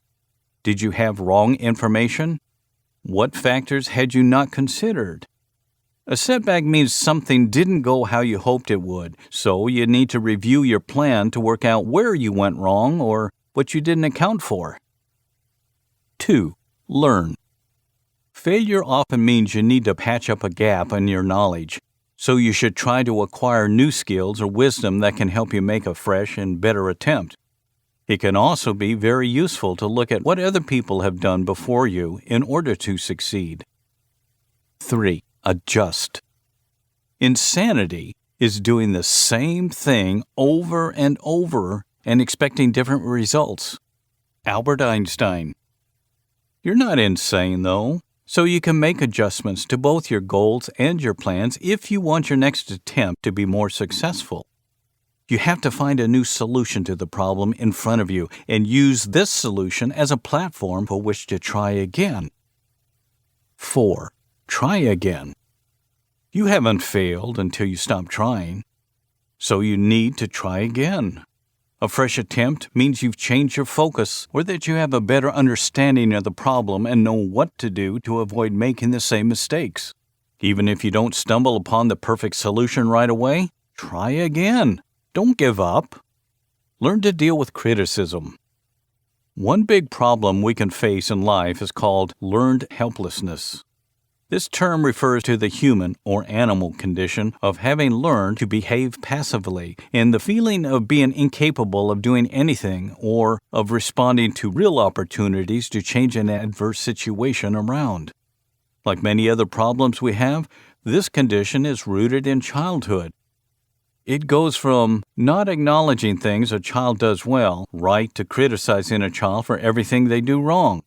Did you have wrong information? What factors had you not considered? A setback means something didn't go how you hoped it would, so you need to review your plan to work out where you went wrong or what you didn't account for. 2. Learn. Failure often means you need to patch up a gap in your knowledge, so you should try to acquire new skills or wisdom that can help you make a fresh and better attempt. It can also be very useful to look at what other people have done before you in order to succeed. 3. Adjust. Insanity is doing the same thing over and over and expecting different results. Albert Einstein. You're not insane, though, so you can make adjustments to both your goals and your plans if you want your next attempt to be more successful. You have to find a new solution to the problem in front of you and use this solution as a platform for which to try again. 4. Try again. You haven't failed until you stop trying, so you need to try again. A fresh attempt means you've changed your focus or that you have a better understanding of the problem and know what to do to avoid making the same mistakes. Even if you don't stumble upon the perfect solution right away, try again. Don't give up. Learn to deal with criticism. One big problem we can face in life is called learned helplessness. This term refers to the human or animal condition of having learned to behave passively and the feeling of being incapable of doing anything or of responding to real opportunities to change an adverse situation around. Like many other problems we have, this condition is rooted in childhood. It goes from not acknowledging things a child does well, right to criticizing a child for everything they do wrong.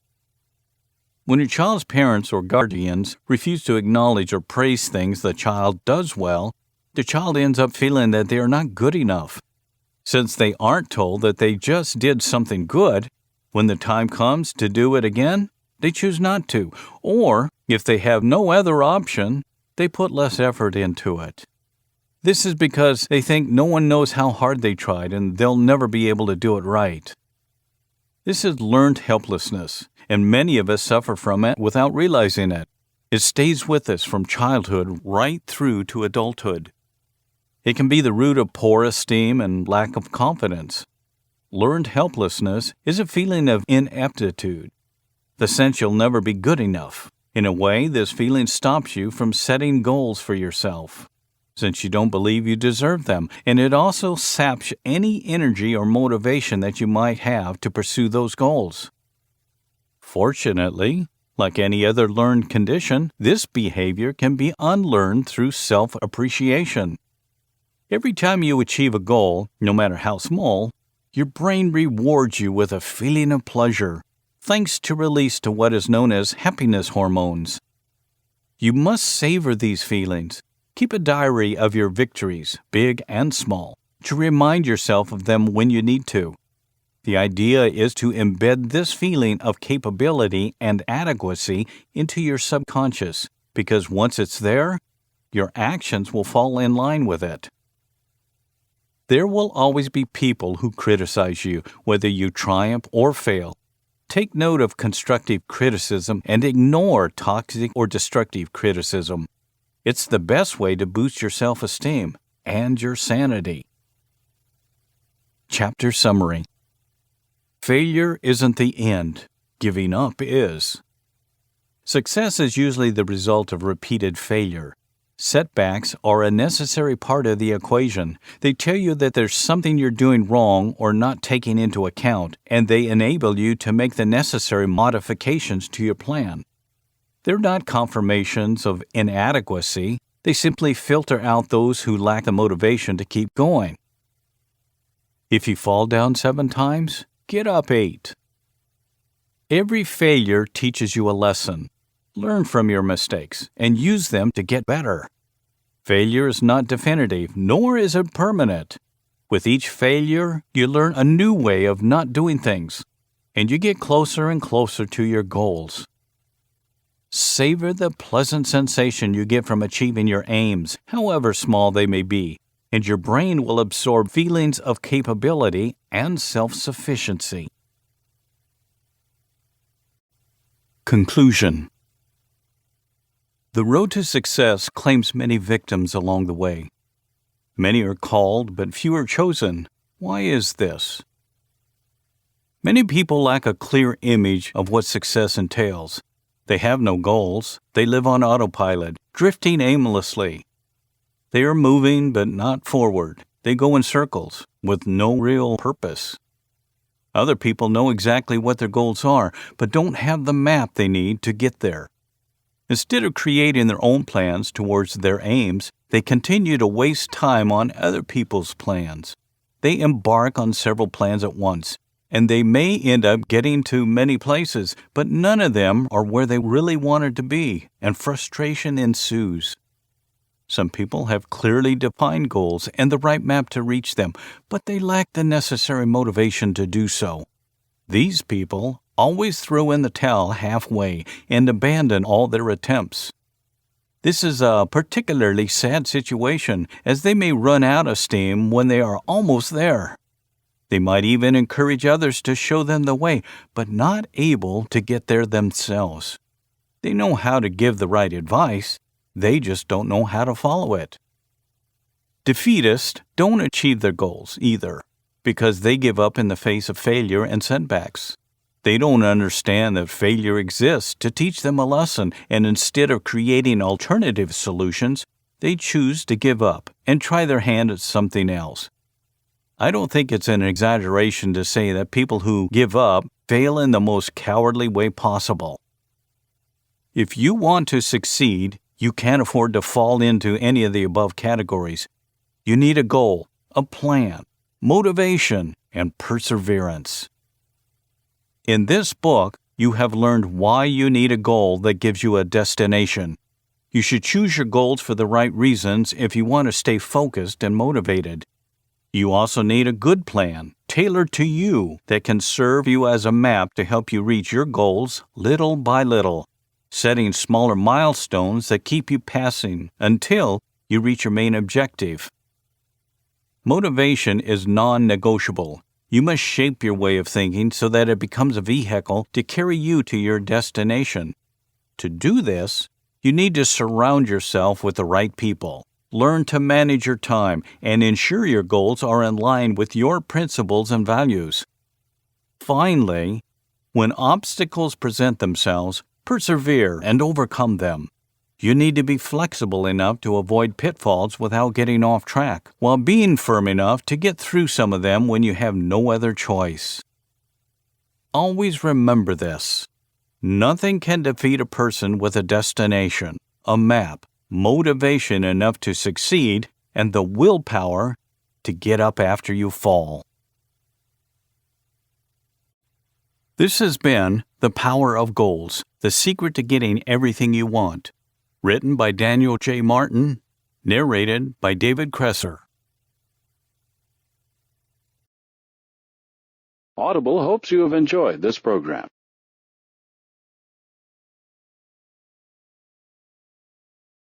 When a child's parents or guardians refuse to acknowledge or praise things the child does well, the child ends up feeling that they are not good enough. Since they aren't told that they just did something good, when the time comes to do it again, they choose not to, or if they have no other option, they put less effort into it. This is because they think no one knows how hard they tried and they'll never be able to do it right. This is learned helplessness, and many of us suffer from it without realizing it. It stays with us from childhood right through to adulthood. It can be the root of poor esteem and lack of confidence. Learned helplessness is a feeling of ineptitude, the sense you'll never be good enough. In a way, this feeling stops you from setting goals for yourself, since you don't believe you deserve them, and it also saps any energy or motivation that you might have to pursue those goals. Fortunately, like any other learned condition, this behavior can be unlearned through self-appreciation. Every time you achieve a goal, no matter how small, your brain rewards you with a feeling of pleasure, thanks to release to what is known as happiness hormones. You must savor these feelings. Keep a diary of your victories, big and small, to remind yourself of them when you need to. The idea is to embed this feeling of capability and adequacy into your subconscious, because once it's there, your actions will fall in line with it. There will always be people who criticize you, whether you triumph or fail. Take note of constructive criticism and ignore toxic or destructive criticism. It's the best way to boost your self-esteem and your sanity. Chapter Summary. Failure isn't the end. Giving up is. Success is usually the result of repeated failure. Setbacks are a necessary part of the equation. They tell you that there's something you're doing wrong or not taking into account, and they enable you to make the necessary modifications to your plan. They're not confirmations of inadequacy. They simply filter out those who lack the motivation to keep going. If you fall down 7 times, get up 8. Every failure teaches you a lesson. Learn from your mistakes and use them to get better. Failure is not definitive, nor is it permanent. With each failure, you learn a new way of not doing things, and you get closer and closer to your goals. Savor the pleasant sensation you get from achieving your aims, however small they may be, and your brain will absorb feelings of capability and self-sufficiency. Conclusion. The road to success claims many victims along the way. Many are called, but few are chosen. Why is this? Many people lack a clear image of what success entails. They have no goals. They live on autopilot, drifting aimlessly. They are moving, but not forward. They go in circles, with no real purpose. Other people know exactly what their goals are, but don't have the map they need to get there. Instead of creating their own plans towards their aims, they continue to waste time on other people's plans. They embark on several plans at once, and they may end up getting to many places, but none of them are where they really wanted to be, and frustration ensues. Some people have clearly defined goals and the right map to reach them, but they lack the necessary motivation to do so. These people always throw in the towel halfway and abandon all their attempts. This is a particularly sad situation, as they may run out of steam when they are almost there. They might even encourage others to show them the way, but not able to get there themselves. They know how to give the right advice, they just don't know how to follow it. Defeatists don't achieve their goals either, because they give up in the face of failure and setbacks. They don't understand that failure exists to teach them a lesson, and instead of creating alternative solutions, they choose to give up and try their hand at something else. I don't think it's an exaggeration to say that people who give up fail in the most cowardly way possible. If you want to succeed, you can't afford to fall into any of the above categories. You need a goal, a plan, motivation, and perseverance. In this book, you have learned why you need a goal that gives you a destination. You should choose your goals for the right reasons if you want to stay focused and motivated. You also need a good plan, tailored to you, that can serve you as a map to help you reach your goals little by little, setting smaller milestones that keep you passing until you reach your main objective. Motivation is non-negotiable. You must shape your way of thinking so that it becomes a vehicle to carry you to your destination. To do this, you need to surround yourself with the right people, learn to manage your time, and ensure your goals are in line with your principles and values. Finally, when obstacles present themselves, persevere and overcome them. You need to be flexible enough to avoid pitfalls without getting off track, while being firm enough to get through some of them when you have no other choice. Always remember this. Nothing can defeat a person with a destination, a map, motivation enough to succeed, and the willpower to get up after you fall. This has been The Power of Goals, the secret to getting everything you want. Written by Daniel J. Martin, narrated by David Kresser. Audible hopes you have enjoyed this program.